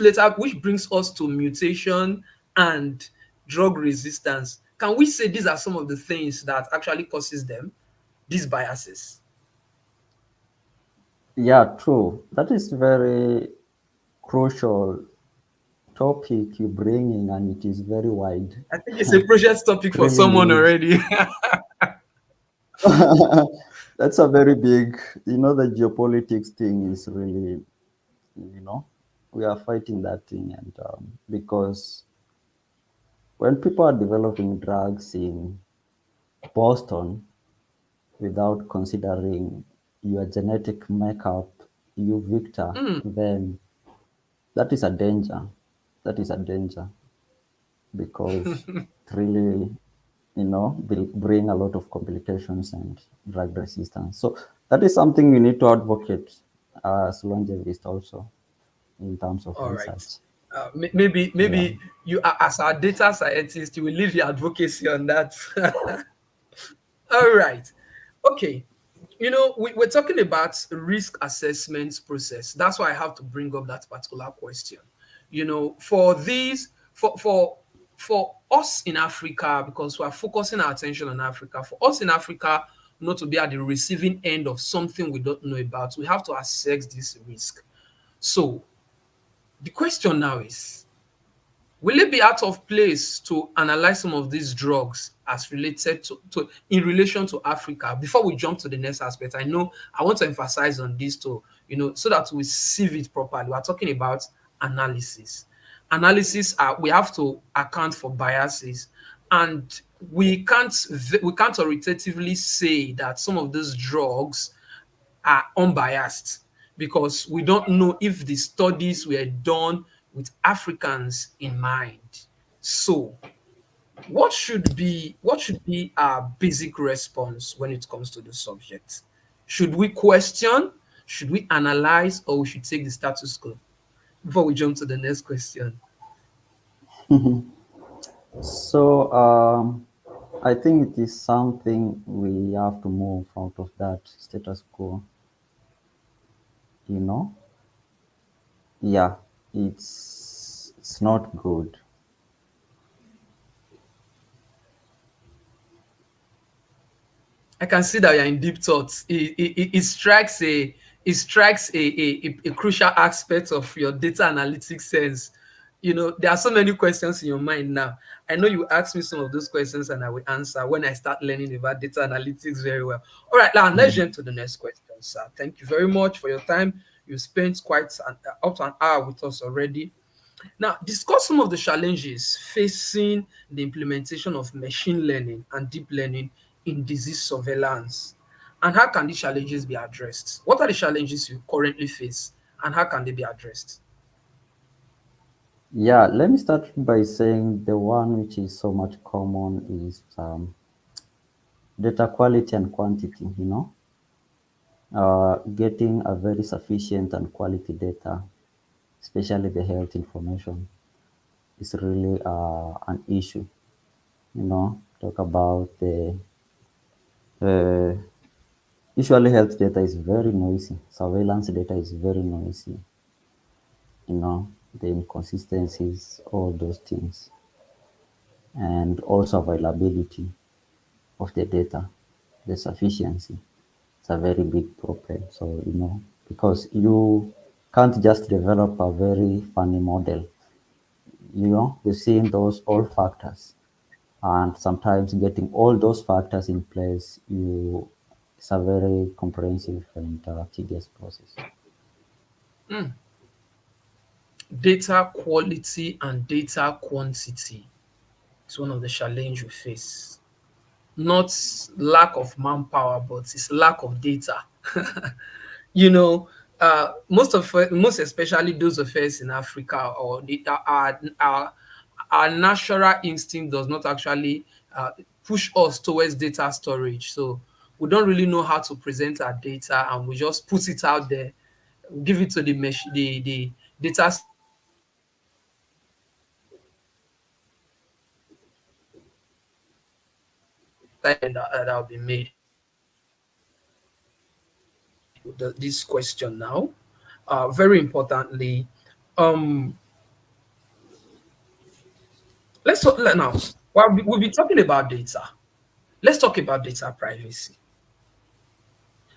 brings us to mutation and drug resistance. Can we say these are some of the things that actually causes them, these biases? Yeah, true. That is very crucial topic you bring in, and it is very wide. I think it's a project topic for Really someone huge. already. That's a very big, the geopolitics thing is really, you know, we are fighting that thing. And because when people are developing drugs in Boston without considering your genetic makeup, you Victor, Mm, then that is a danger. That is a danger because it really, will bring a lot of complications and drug resistance. So that is something we need to advocate as longevist also in terms of all right. research. Yeah. Maybe you, as our data scientist, you will leave your advocacy on that. All right. Okay. We're talking about risk assessment process. That's why I have to bring up that particular question. For these, for us in Africa, because we are focusing our attention on Africa, for us in Africa not to be at the receiving end of something we don't know about, we have to assess this risk. So the question now is, will it be out of place to analyze some of these drugs as related to in relation to Africa before we jump to the next aspect? I know I want to emphasize on this too, so that we sieve it properly. We're talking about analysis. Analysis, we have to account for biases, and we can't authoritatively say that some of these drugs are unbiased because we don't know if the studies were done with Africans in mind. So, what should be our basic response when it comes to the subject? Should we question? Should we analyze, or we should take the status quo? Before we jump to the next question. So I think it is something we have to move out of that status quo, you know? Yeah, it's not good. I can see that you're in deep thoughts. It strikes a crucial aspect of your data analytics sense. There are so many questions in your mind now. I know you ask me some of those questions and I will answer when I start learning about data analytics very well. All right, now let's jump to the next question, sir. Thank you very much for your time. You spent up to an hour with us already. Now, discuss some of the challenges facing the implementation of machine learning and deep learning in disease surveillance. And how can these challenges be addressed? What are the challenges you currently face and how can they be addressed? Yeah, let me start by saying the one which is so much common is data quality and quantity, getting a very sufficient and quality data, especially the health information, is really an issue. Talk about the uh, usually health data is very noisy, surveillance data is very noisy, the inconsistencies, all those things, and also availability of the data, the sufficiency. It's a very big problem. So, because you can't just develop a very funny model, you're seeing those all factors. And sometimes getting all those factors in place, it's a very comprehensive and tedious process. Hmm. Data quality and data quantity is one of the challenges we face. Not lack of manpower, but it's lack of data. you know, most especially those of us in Africa, or our natural instinct does not actually push us towards data storage. So we don't really know how to present our data, and we just put it out there, give it to the the data scientist, and say, okay, that will be made. This question now, very importantly, um, now. Well, we'll be talking about data. Let's talk about data privacy.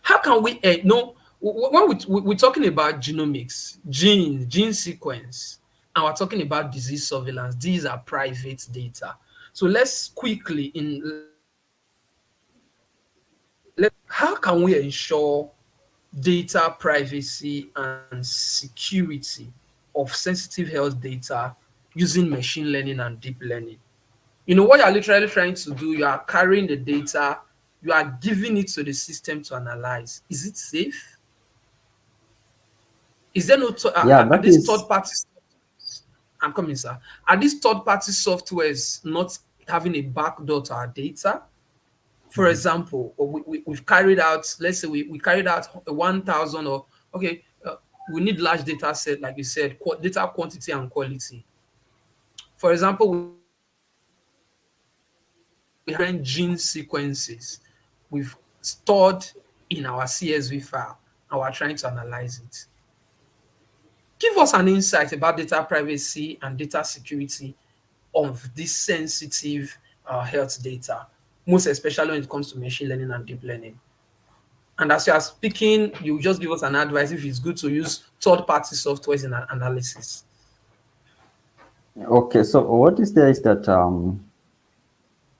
How can we know when we're talking about genomics, gene sequence, and we're talking about disease surveillance? These are private data. So let's quickly in let how can we ensure data privacy and security of sensitive health data using machine learning and deep learning? You know what you're literally trying to do? You are carrying the data, you are giving it to the system to analyze. Is it safe? Is there no Yeah, are that these is third party softwares? I'm coming, sir. Are these third party softwares not having a backdoor to our data? For example, or we've carried out, let's say we carried out 1,000 or okay, we need large data set, like you said, data quantity and quality. For example, we have different gene sequences we've stored in our CSV file, and we're trying to analyze it. Give us an insight about data privacy and data security of this sensitive health data, most especially when it comes to machine learning and deep learning. And as you are speaking, you just give us an advice if it's good to use third-party softwares in analysis. okay. So what is there is that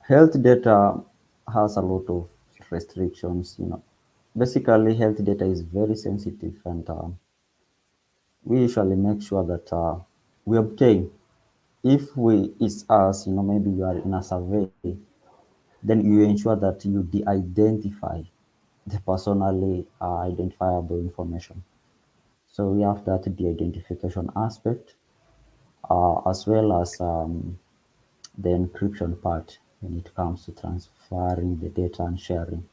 health data has a lot of restrictions. Basically, health data is very sensitive, and we usually make sure that we obtain. If it's us, maybe you are in a survey, then you ensure that you de-identify the personally identifiable information. So we have that de-identification aspect, as well as the encryption part when it comes to transferring the data and sharing.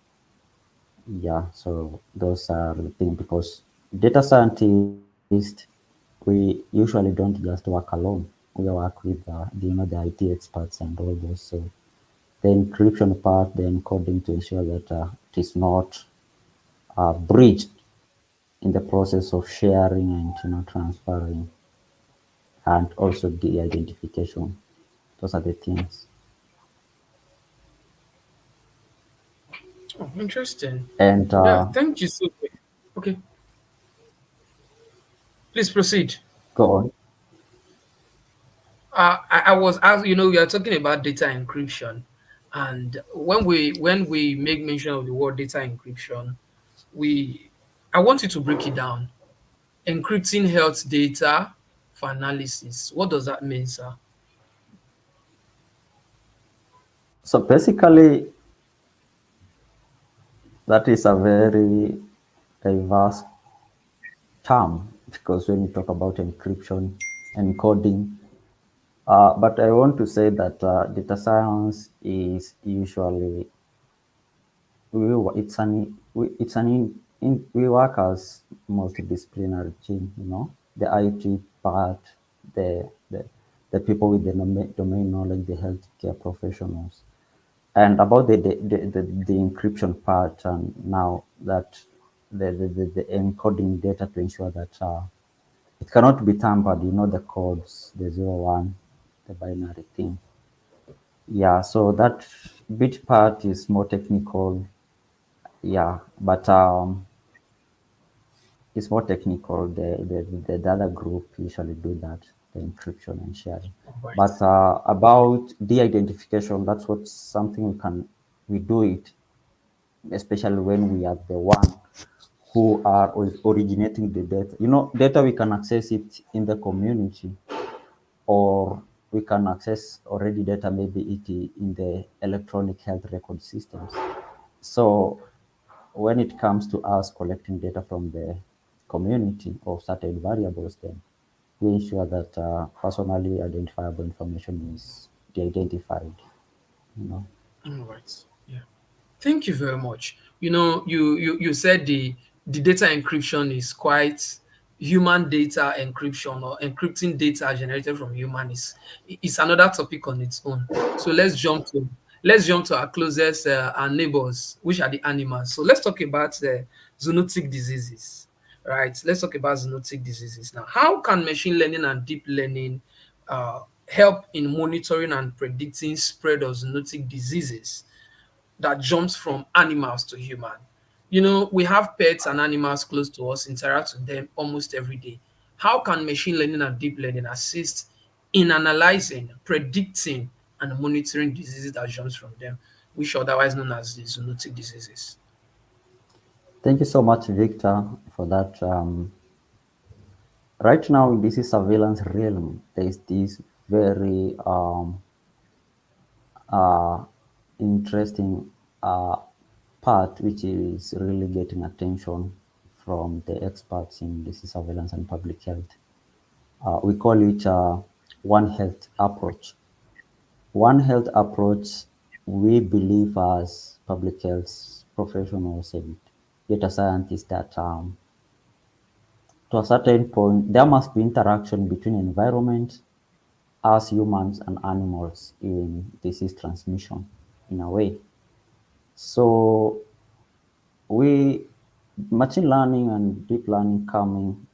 Yeah, so those are the things because data scientists, we usually don't just work alone. We work with the IT experts and all those. So the encryption part, the encoding to ensure that it is not breached in the process of sharing and transferring, and also the identification. Those are the things. Oh, interesting. And Yeah, thank you so much. Okay, please proceed. go on. I was as you know, we are talking about data encryption, and when we make mention of the word data encryption, we I want you to break it down. Encrypting health data for analysis. What does that mean, sir? So basically, that is a very diverse term because when you talk about encryption, encoding, but I want to say that data science is usually we work as multidisciplinary team. The IT part, the the, the people with the domain knowledge, the healthcare professionals, and about the encryption part, and now that the encoding data to ensure that it cannot be tampered. The codes, the 0, 1, the binary thing. Yeah, so that bit part is more technical. Yeah, but it's more technical. The other group usually do that, the encryption and sharing. All right. But about de-identification, that's what something we do it, especially when we are the one who are originating the data. Data we can access it in the community, or we can access already data maybe it in the electronic health record systems. So when it comes to us collecting data from the community of certain variables, then we ensure that personally identifiable information is de-identified. you know. All right. Yeah. Thank you very much. You said the data encryption is quite human data encryption, or encrypting data generated from human is another topic on its own. So let's jump to our closest our neighbors, which are the animals. So let's talk about zoonotic diseases. Right, let's talk about zoonotic diseases now. How can machine learning and deep learning help in monitoring and predicting spread of zoonotic diseases that jumps from animals to human? We have pets and animals close to us, interact with them almost every day. How can machine learning and deep learning assist in analyzing, predicting, and monitoring diseases that jumps from them, which are otherwise known as the zoonotic diseases? Thank you so much, Victor, for that. Right now, this is surveillance realm. There is this very uh, interesting part which is really getting attention from the experts in disease surveillance and public health. We call it One Health approach. One Health approach, we believe as public health professionals and data scientists that to a certain point, there must be interaction between environment, us humans and animals in disease transmission in a way. So we machine learning and deep learning coming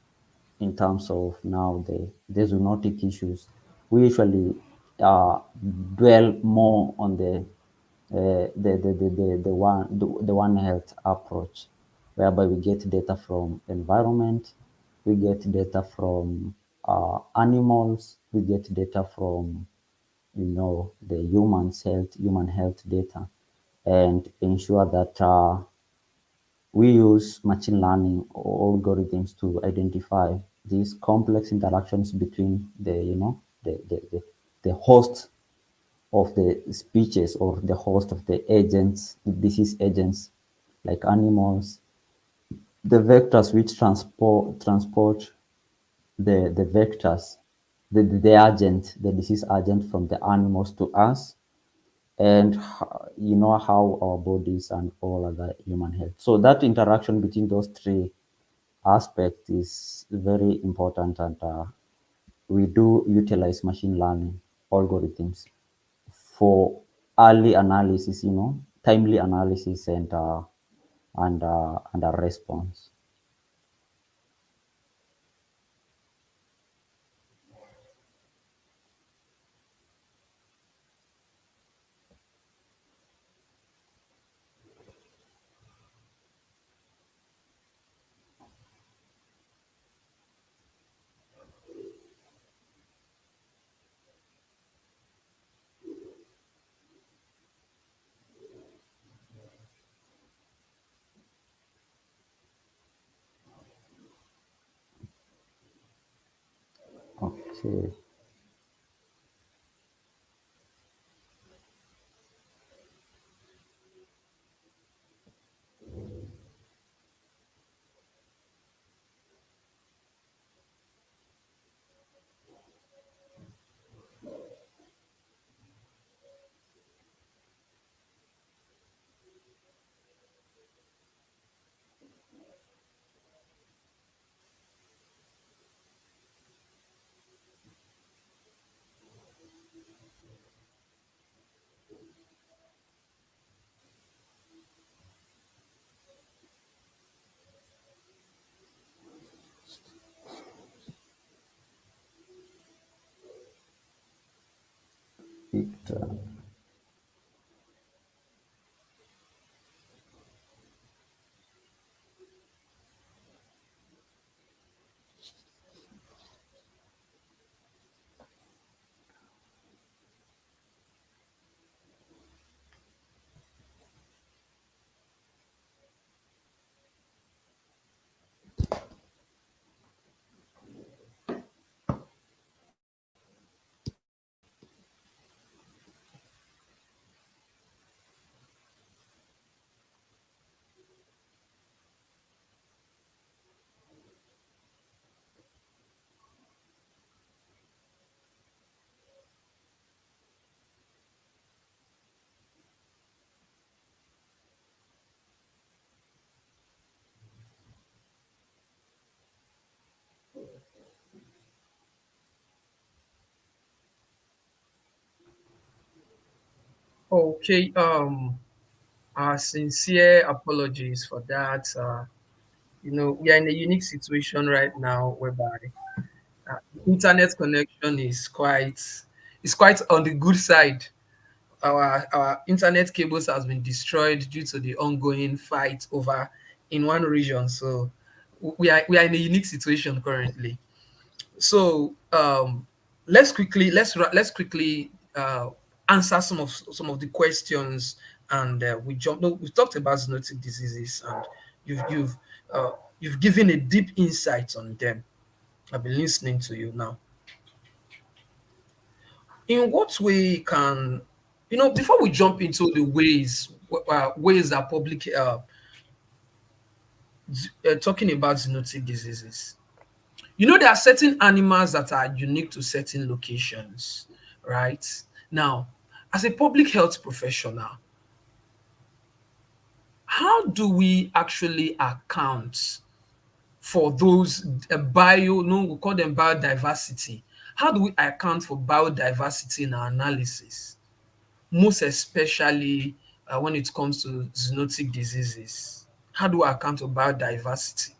in terms of now the zoonotic issues. We usually dwell more on the one health approach, whereby we get data from environment, we get data from animals, we get data from the human health data, and ensure that we use machine learning or algorithms to identify these complex interactions between the host of the species or the host of the agents, the disease agents, like animals, the vectors which transport the vectors, the disease agent from the animals to us, and how our bodies and all other human health. So that interaction between those three aspects is very important, and we do utilize machine learning algorithms for early analysis, timely analysis, and a response. Okay. Victor. Okay. Our sincere apologies for that. We are in a unique situation right now whereby internet connection is quite on the good side. Our internet cables has been destroyed due to the ongoing fight over in one region. So we are in a unique situation currently. So let's quickly answer some of the questions, and we jump. No, we've talked about zoonotic diseases, and you've uh, you've given a deep insight on them. I've been listening to you now. In what way can before we jump into the ways that public talking about zoonotic diseases, there are certain animals that are unique to certain locations, right? Now, as a public health professional, how do we actually account for those bio, no, we call them biodiversity. How do we account for biodiversity in our analysis, most especially when it comes to zoonotic diseases? How do we account for biodiversity?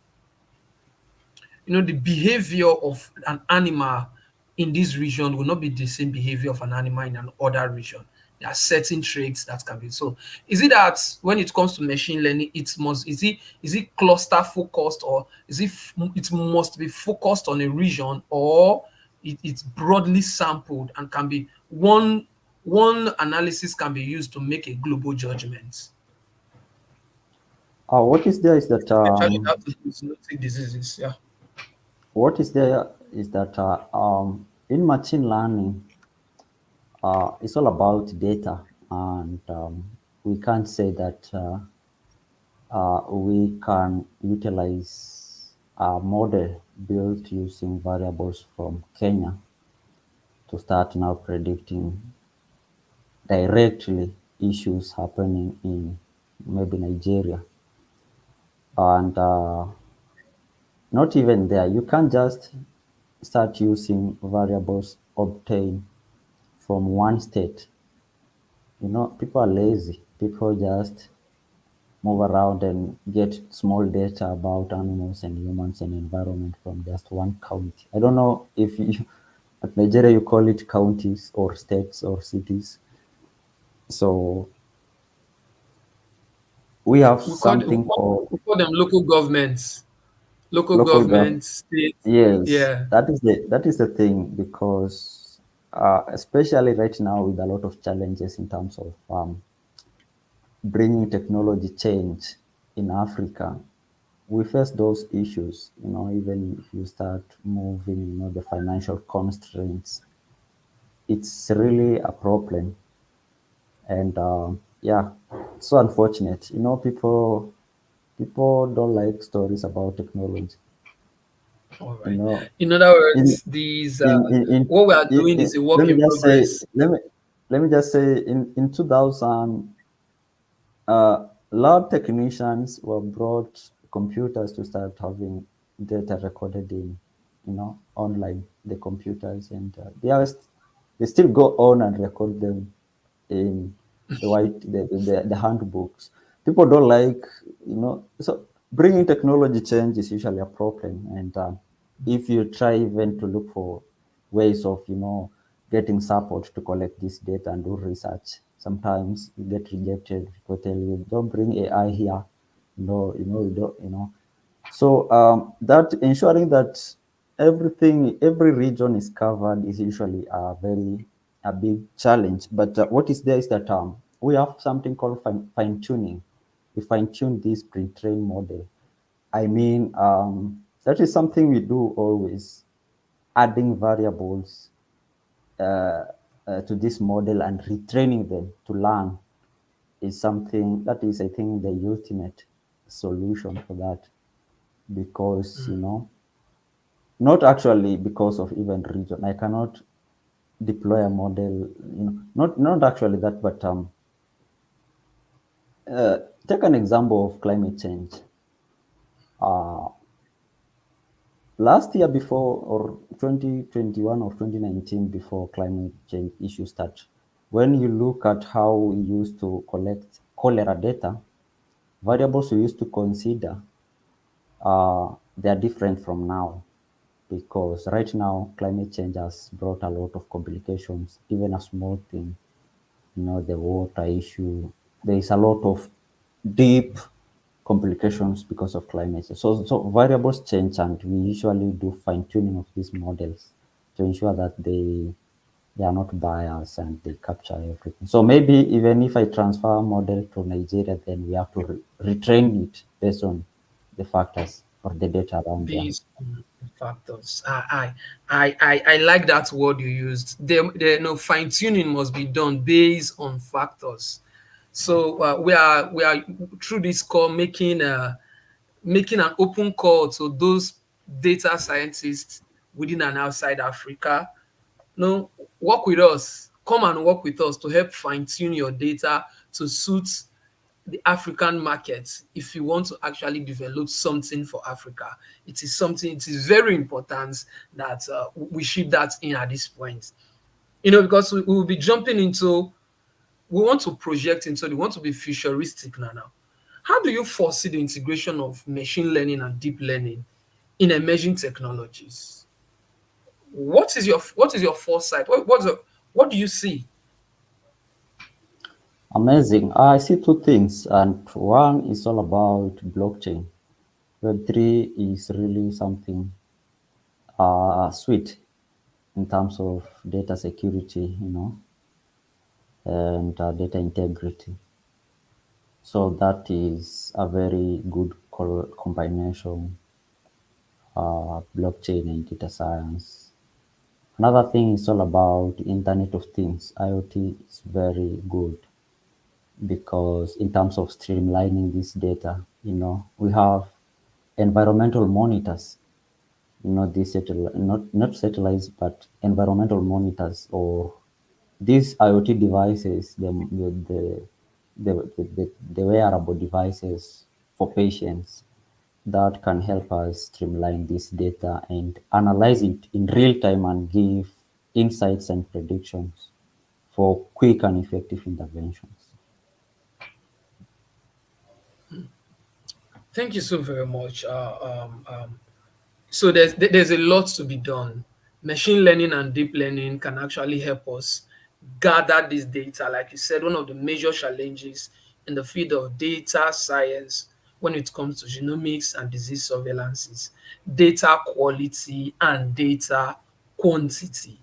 The behavior of an animal in this region will not be the same behavior of an animal in another region. There are certain traits that can be. So is it that when it comes to machine learning, is it cluster focused, or it must be focused on a region, or it's broadly sampled and can be one analysis can be used to make a global judgment, What is there is that especially that to do with zoonotic diseases. Yeah. what is there is that in machine learning, it's all about data, and we can't say that we can utilize a model built using variables from Kenya to start now predicting directly issues happening in maybe Nigeria. And not even there, you can't just start using variables obtained from one state. People are lazy. People just move around and get small data about animals and humans and environment from just one county. I don't know if you, at Nigeria you call it counties or states or cities. So we have We call, we something call, called we call them local governments. Local local government. government, state. Yes, Yeah. that is the thing, because especially right now with a lot of challenges in terms of bringing technology change in Africa, we face those issues. Even if you start moving, the financial constraints, it's really a problem. And yeah, it's so unfortunate. People don't like stories about technology. All You right. know, In other in words, these in, what we are in, doing in is a let work me in just say progress. let me just say in 2000, lab technicians were brought computers to start having data recorded in, online, the computers, and they still go on and record them in the handbooks. People don't like, so bringing technology change is usually a problem. And if you try even to look for ways of, getting support to collect this data and do research, sometimes you get rejected. People tell you, don't bring AI here. No, you don't, So that ensuring that every region is covered is usually a big challenge. But what is there is that we have something called fine tuning. We fine tune this pre-trained model. I mean, that is something we do always, adding variables to this model and retraining them to learn is something that is, I think, the ultimate solution for that, because not actually because of even region. I cannot deploy a model, not actually that, but take an example of climate change. Uh, Last year, before, or 2021 or 2019, before climate change issue start, When you look at how we used to collect cholera data, variables we used to consider, they are different from now, because right now climate change has brought a lot of complications. Even a small thing, the water issue, there is a lot of deep complications because of climate change. So variables change, and we usually do fine tuning of these models to ensure that they are not biased and they capture everything. So maybe even if I transfer a model to Nigeria, then we have to retrain it based on the factors or the data around there. Based on factors. I like that word you used. There no fine tuning must be done based on factors. So we are through this call making an open call to those data scientists within and outside Africa. No, work with us. Come and work with us to help fine tune your data to suit the African market. If you want to actually develop something for Africa, it is something, it is very important that we ship that in at this point. Because we will be jumping into, we want to project into, we want to be futuristic now. How do you foresee the integration of machine learning and deep learning in emerging technologies? What is your foresight? What do you see? Amazing. I see two things, and one is all about blockchain. Web3 is really something sweet in terms of data security, and data integrity. So that is a very good combination, blockchain and data science. Another thing is all about Internet of Things. IoT is very good because in terms of streamlining this data, we have environmental monitors, these not satellites, but environmental monitors, or these IoT devices, the wearable devices for patients that can help us streamline this data and analyze it in real time and give insights and predictions for quick and effective interventions. Thank you so very much. So there's a lot to be done. Machine learning and deep learning can actually help us gather this data. Like you said, one of the major challenges in the field of data science when it comes to genomics and disease surveillance is data quality and data quantity.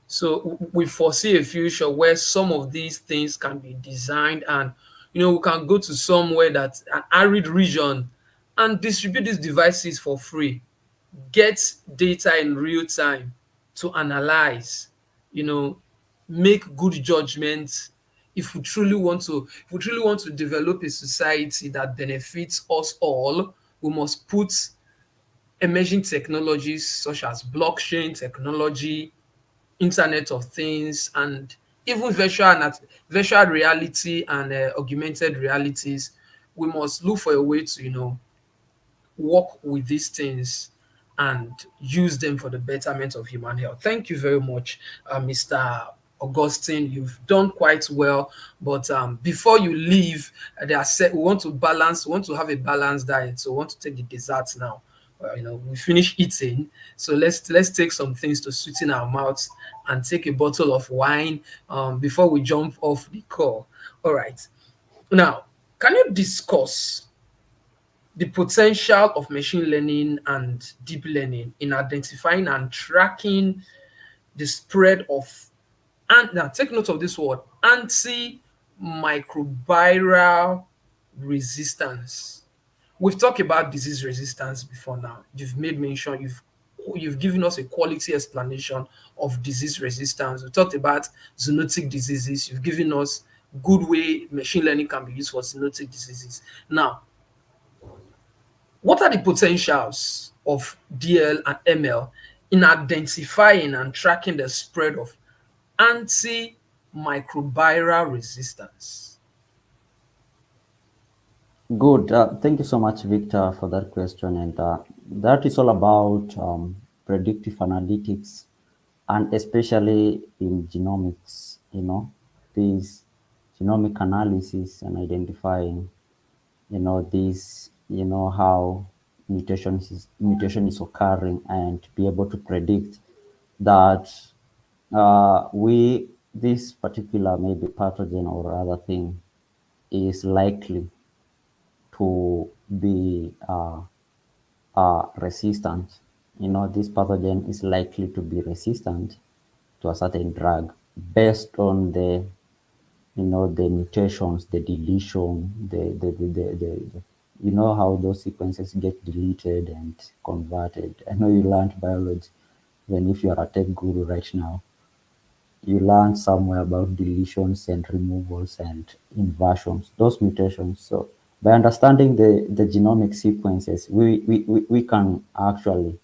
So we foresee a future where some of these things can be designed, and we can go to somewhere that's an arid region and distribute these devices for free, get data in real time to analyze, you know, make good judgments. If we truly want to develop a society that benefits us all, we must put emerging technologies such as blockchain technology, Internet of Things, and even virtual reality and augmented realities. We must look for a way to work with these things and use them for the betterment of human health. Thank you very much, Mr. Augustine. You've done quite well. But before you leave, they are said we want to have a balanced diet. So we want to take the desserts now. We finish eating, so let's take some things to sweeten our mouths and take a bottle of wine before we jump off the call. All right. Now, can you discuss the potential of machine learning and deep learning in identifying and tracking the spread of, and now take note of this word, antimicrobial resistance? We've talked about disease resistance before now. You've made mention, you've given us a quality explanation of disease resistance. We talked about zoonotic diseases. You've given us good way machine learning can be used for zoonotic diseases. Now, what are the potentials of DL and ML in identifying and tracking the spread of antimicrobial resistance? Good. Thank you so much, Victor, for that question. And that is all about predictive analytics, and especially in genomics. this genomic analysis and identifying, these, how mutation is occurring, and be able to predict that we this particular maybe pathogen or other thing is likely to be resistant. This pathogen is likely to be resistant to a certain drug based on the mutations, the deletion, how those sequences get deleted and converted. I know you learned biology, even if you are a tech guru right now. You learn somewhere about deletions and removals and inversions, those mutations. So by understanding the genomic sequences, we can actually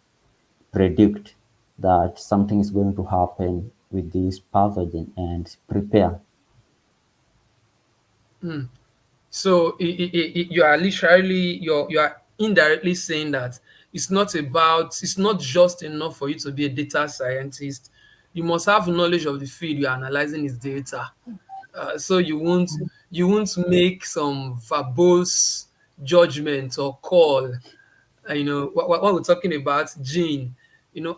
predict that something is going to happen with this pathogen and prepare. So you are literally you are indirectly saying that it's not just enough for you to be a data scientist. You must have knowledge of the field you are analyzing is data. So you won't make some verbose judgment or call. What we're talking about gene.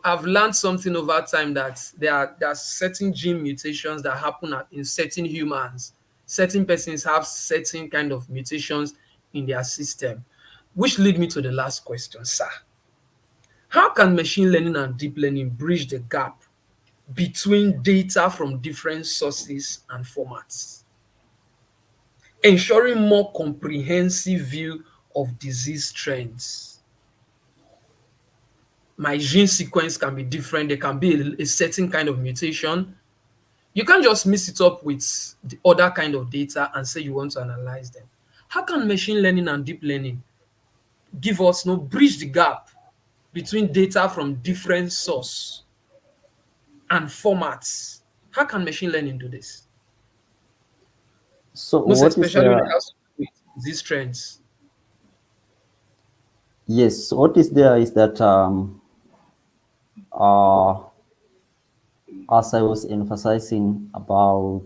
I've learned something over time that there are certain gene mutations that happen in certain humans. Certain persons have certain kind of mutations in their system, which lead me to the last question, sir. How can machine learning and deep learning bridge the gap between data from different sources and formats, ensuring more comprehensive view of disease trends? My gene sequence can be different. There can be a certain kind of mutation. You can't just mix it up with the other kind of data and say you want to analyze them. How can machine learning and deep learning give us no bridge the gap between data from different source and formats? How can machine learning do this? So Most what is especially when it there? has to do with these trends. Yes, what is there is that uh, as I was emphasizing about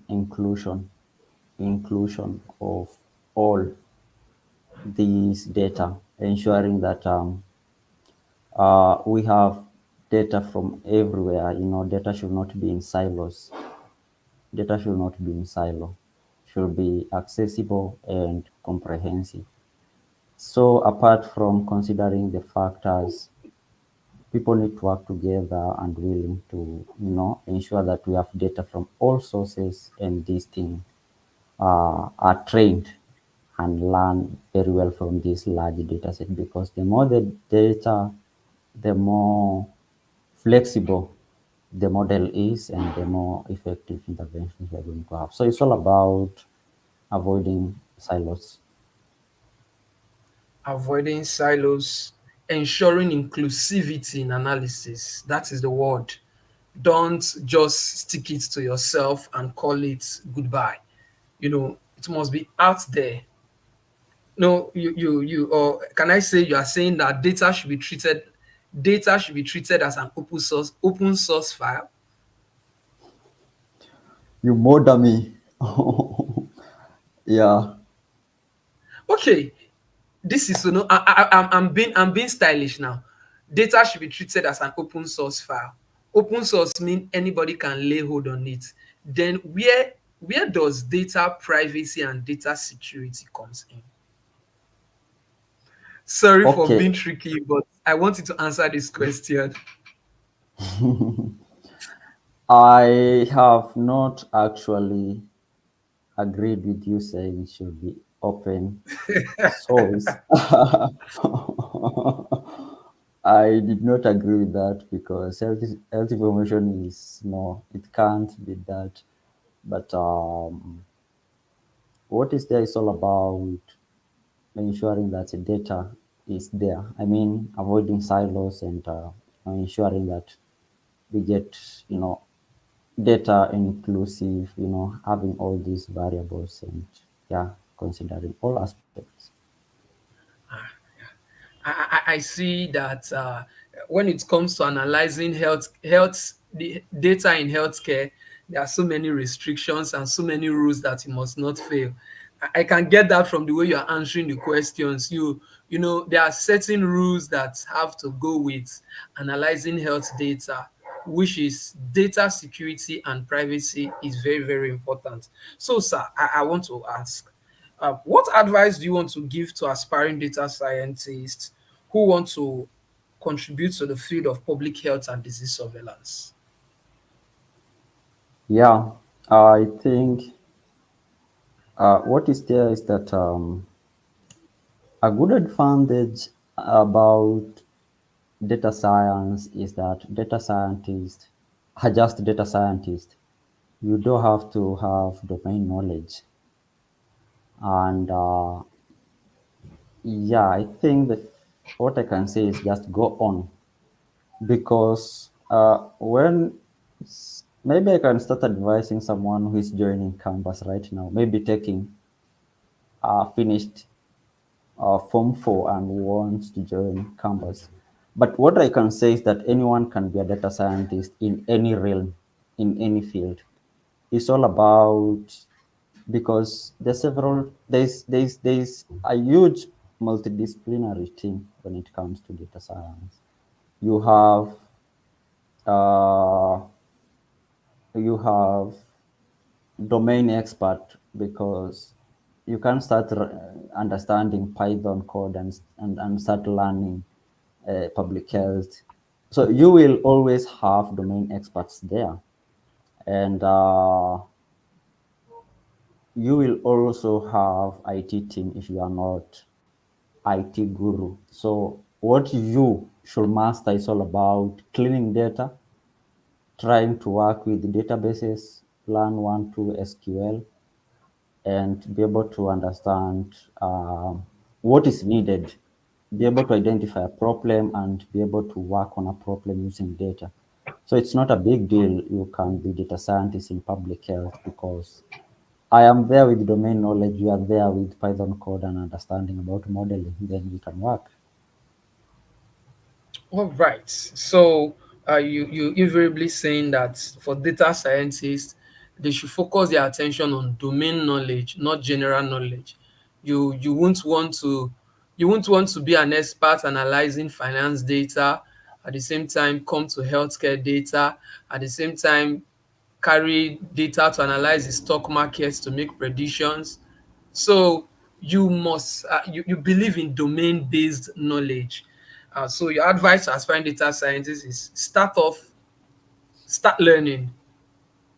inclusion of all these data, ensuring that we have data from everywhere. Data should not be in silos. Data should not be in silo. Should be accessible and comprehensive. So apart from considering the factors, people need to work together and willing to, ensure that we have data from all sources, and these things are trained and learn very well from this large data set, because the more the data, the more flexible the model is, and the more effective interventions we are going to have. So it's all about avoiding silos. Avoiding silos, ensuring inclusivity in analysis. That is the word. Don't just stick it to yourself and call it goodbye. It must be out there. No, or can I say you are saying that data should be treated as an open source file? You murder me. Yeah. Okay, this is I'm being stylish now. Data should be treated as an open source file. Open source mean anybody can lay hold on it. Then where does data privacy and data security comes in? Sorry for Okay. being tricky, but I want you to answer this question. I have not actually agreed with you saying it should be open source. I did not agree with that, because health information is no, it can't be that. But what is there is all about ensuring that the data is there. I mean, avoiding silos, and ensuring that we get, data inclusive, having all these variables, and yeah, considering all aspects. I see that when it comes to analyzing the data in healthcare, There are so many restrictions and so many rules that you must not fail. I can get that from the way you are answering the questions. You know, there are certain rules that have to go with analyzing health data, which is data security and privacy is very, very important. So, sir, I want to ask, what advice do you want to give to aspiring data scientists who want to contribute to the field of public health and disease surveillance? Yeah, I think what is there is that a good advantage about data science is that data scientists are just data scientists. You don't have to have domain knowledge. And yeah, I think that what I can say is just go on, because when maybe I can start advising someone who is joining campus right now, maybe taking finished Form 4 and wants to join campus. But what I can say is that anyone can be a data scientist in any realm, in any field. It's all about, because there's a huge multidisciplinary team when it comes to data science. You have uh, you have domain expert, because you can start understanding Python code and start learning public health. So you will always have domain experts there, and you will also have IT team if you are not IT guru. So what you should master is all about cleaning data, trying to work with databases, learn one, two SQL, and be able to understand what is needed, be able to identify a problem and be able to work on a problem using data. So it's not a big deal. You can be data scientist in public health, because I am there with domain knowledge. You are there with Python code and understanding about modeling. Then we can work. All right. So you invariably saying that for data scientists, they should focus their attention on domain knowledge, not general knowledge. You won't want to be an expert analyzing finance data, at the same time come to healthcare data, at the same time carry data to analyze the stock markets to make predictions. So you believe in domain based knowledge. So your advice to aspiring data scientists is start learning.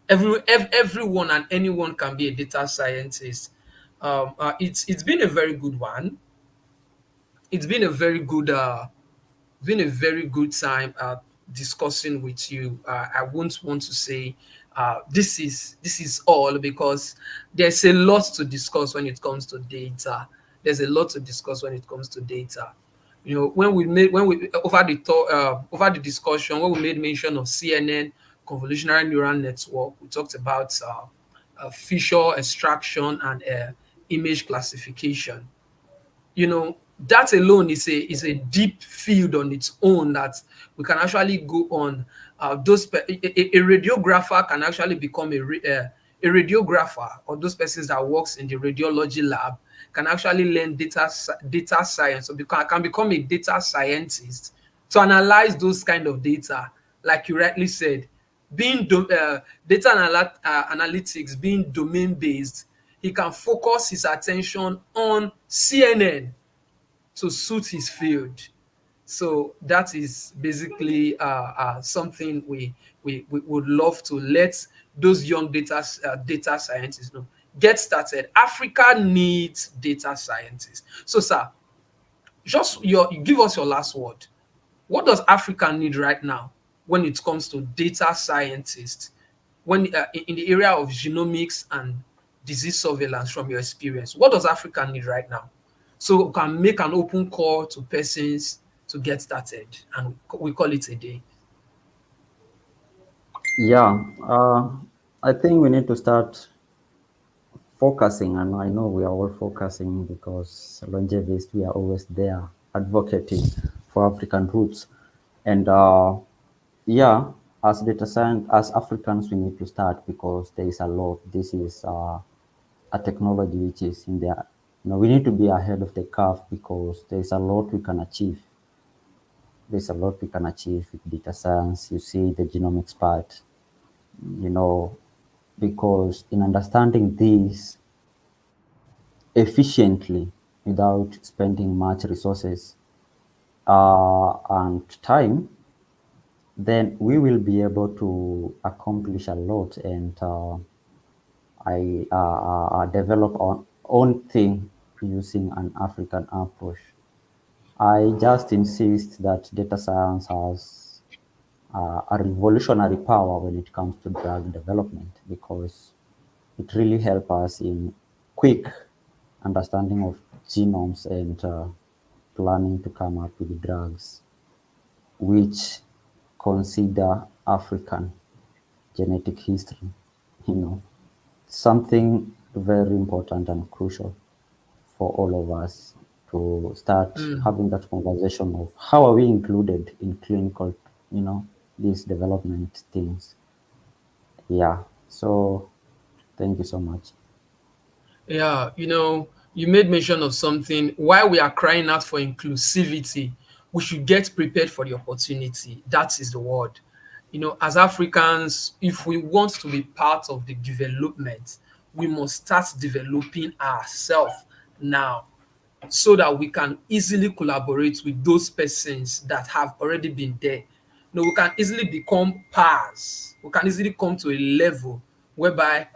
Everyone and anyone can be a data scientist. It's been a very good one. It's been a very good been a very good time discussing with you. I won't want to say this is all, because there's a lot to discuss when it comes to data. There's a lot to discuss when it comes to data. You know, when we over the discussion, when we made mention of CNN, convolutional neural network, we talked about feature extraction and image classification. You know, that alone is a deep field on its own that we can actually go on. A radiographer can actually become a radiographer, or those persons that works in the radiology lab can actually learn data science, or can become a data scientist to analyze those kind of data, like you rightly said, being analytics being domain based. He can focus his attention on CNN to suit his field. So that is basically something we would love to let those young data scientists know. Get started. Africa needs data scientists. So, sir, just give us your last word. What does Africa need right now when it comes to data scientists? When in the area of genomics and disease surveillance, from your experience, what does Africa need right now? So we can make an open call to persons to get started, and we call it a day. Yeah, I think we need to start focusing, and I know we are all focusing because longevists, we are always there advocating for African roots. And yeah, as data science, as Africans, we need to start because there is a lot. This is a technology which is in there. We need to be ahead of the curve because there's a lot we can achieve. There's a lot we can achieve with data science. You see the genomics part, you know, because in understanding this efficiently without spending much resources and time, then we will be able to accomplish a lot and I develop our own thing using an African approach. I just insist that data science has a revolutionary power when it comes to drug development because it really helps us in quick understanding of genomes and planning to come up with drugs which consider African genetic history, you know, something very important and crucial for all of us to start Mm. having that conversation of how are we included in clinical, these development things. Yeah. So thank you so much. Yeah, you made mention of something. While we are crying out for inclusivity, we should get prepared for the opportunity. That is the word. As Africans, if we want to be part of the development, we must start developing ourselves now so that we can easily collaborate with those persons that have already been there. We can easily become pairs. We can easily come to a level whereby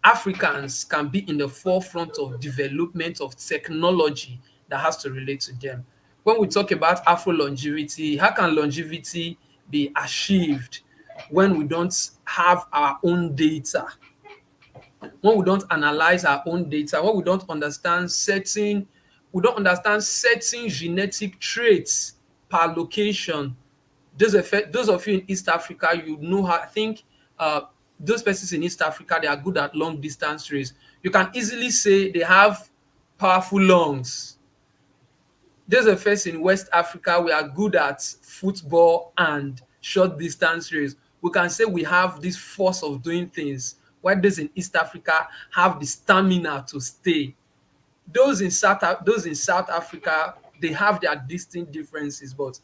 Africans can be in the forefront of development of technology that has to relate to them. When we talk about Afro longevity, how can longevity be achieved when we don't have our own data, when we don't analyze our own data, when we don't understand certain genetic traits per location. Those of you in East Africa, you know how I think those persons in East Africa, they are good at long distance race. You can easily say they have powerful lungs. Those of us in West Africa, we are good at football and short distance race. We can say we have this force of doing things, while those in East Africa have the stamina to stay. Those in South Africa, they have their distinct differences, but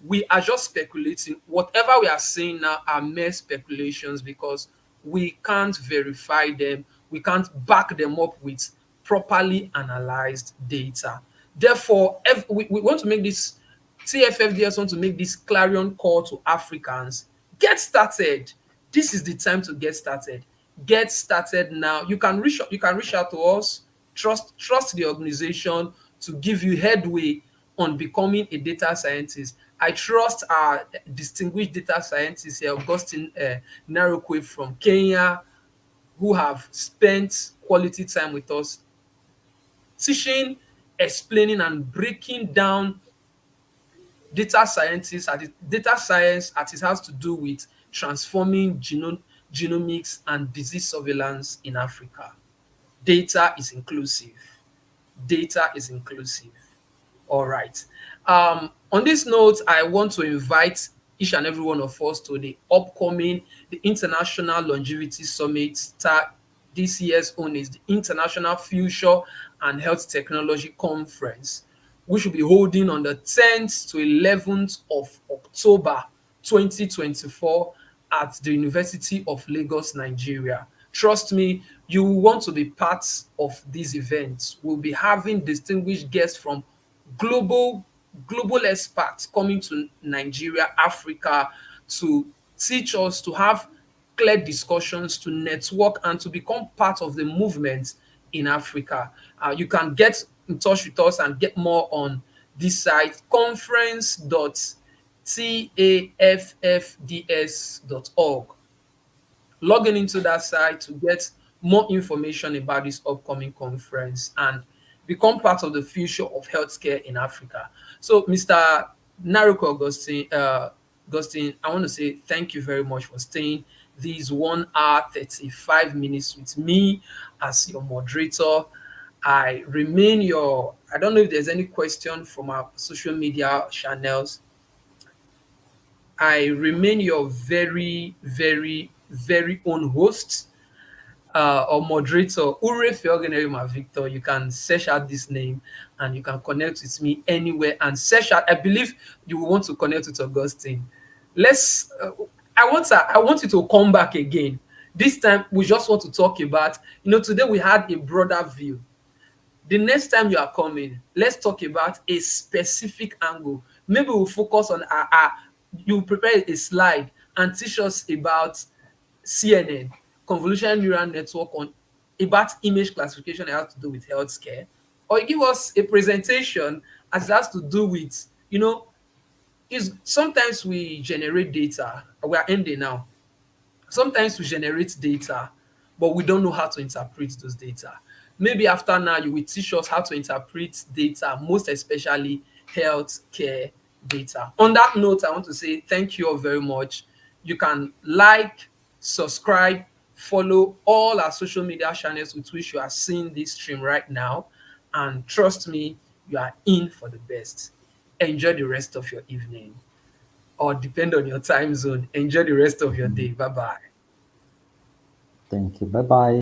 we are just speculating. Whatever we are saying now are mere speculations because we can't verify them. We can't back them up with properly analyzed data. Therefore, we want to make this TFFDS want to make this clarion call to Africans. Get started. This is the time to get started. Get started now. You can reach out to us. Trust the organization to give you headway on becoming a data scientist. I trust our distinguished data scientist here, Augustine Narokwe from Kenya, who have spent quality time with us teaching, explaining, and breaking down data science as it has to do with transforming genomics and disease surveillance in Africa. Data is inclusive. Data is inclusive. All right. On this note, I want to invite each and every one of us to the International Longevity Summit. This year's own is the International Future and Health Technology Conference, which will be holding on the 10th to 11th of October 2024 at the University of Lagos, Nigeria. Trust me, you will want to be part of these events. We'll be having distinguished guests from global global experts coming to Nigeria, Africa to teach us, to have clear discussions, to network, and to become part of the movement in Africa. You can get in touch with us and get more on this site, conference.taffds.org. Logging into that site to get more information about this upcoming conference and become part of the future of healthcare in Africa. So, Mr. Naroko Augustine, I want to say thank you very much for staying these 1 hour 35 minutes with me as your moderator. I don't know if there's any question from our social media channels. I remain your very, very, very own host or moderator, Urhefe Ogheneyoma Victor. You can search out this name and you can connect with me anywhere and search out. I believe you will want to connect with Augustine. Let's. I want you to come back again. This time we just want to talk about. Today we had a broader view. The next time you are coming, let's talk about a specific angle. Maybe we'll focus on you prepare a slide and teach us about CNN, convolutional neural network, on about image classification that has to do with healthcare, or you give us a presentation as it has to do with, is sometimes we generate data. We are ending now. Sometimes we generate data, but we don't know how to interpret those data. Maybe after now, you will teach us how to interpret data, most especially healthcare data. On that note, I want to say thank you all very much. You can like, subscribe, follow all our social media channels with which you are seeing this stream right now. And trust me, you are in for the best. Enjoy the rest of your evening, or depend on your time zone. Enjoy the rest of your day. Bye bye. Thank you. Bye bye.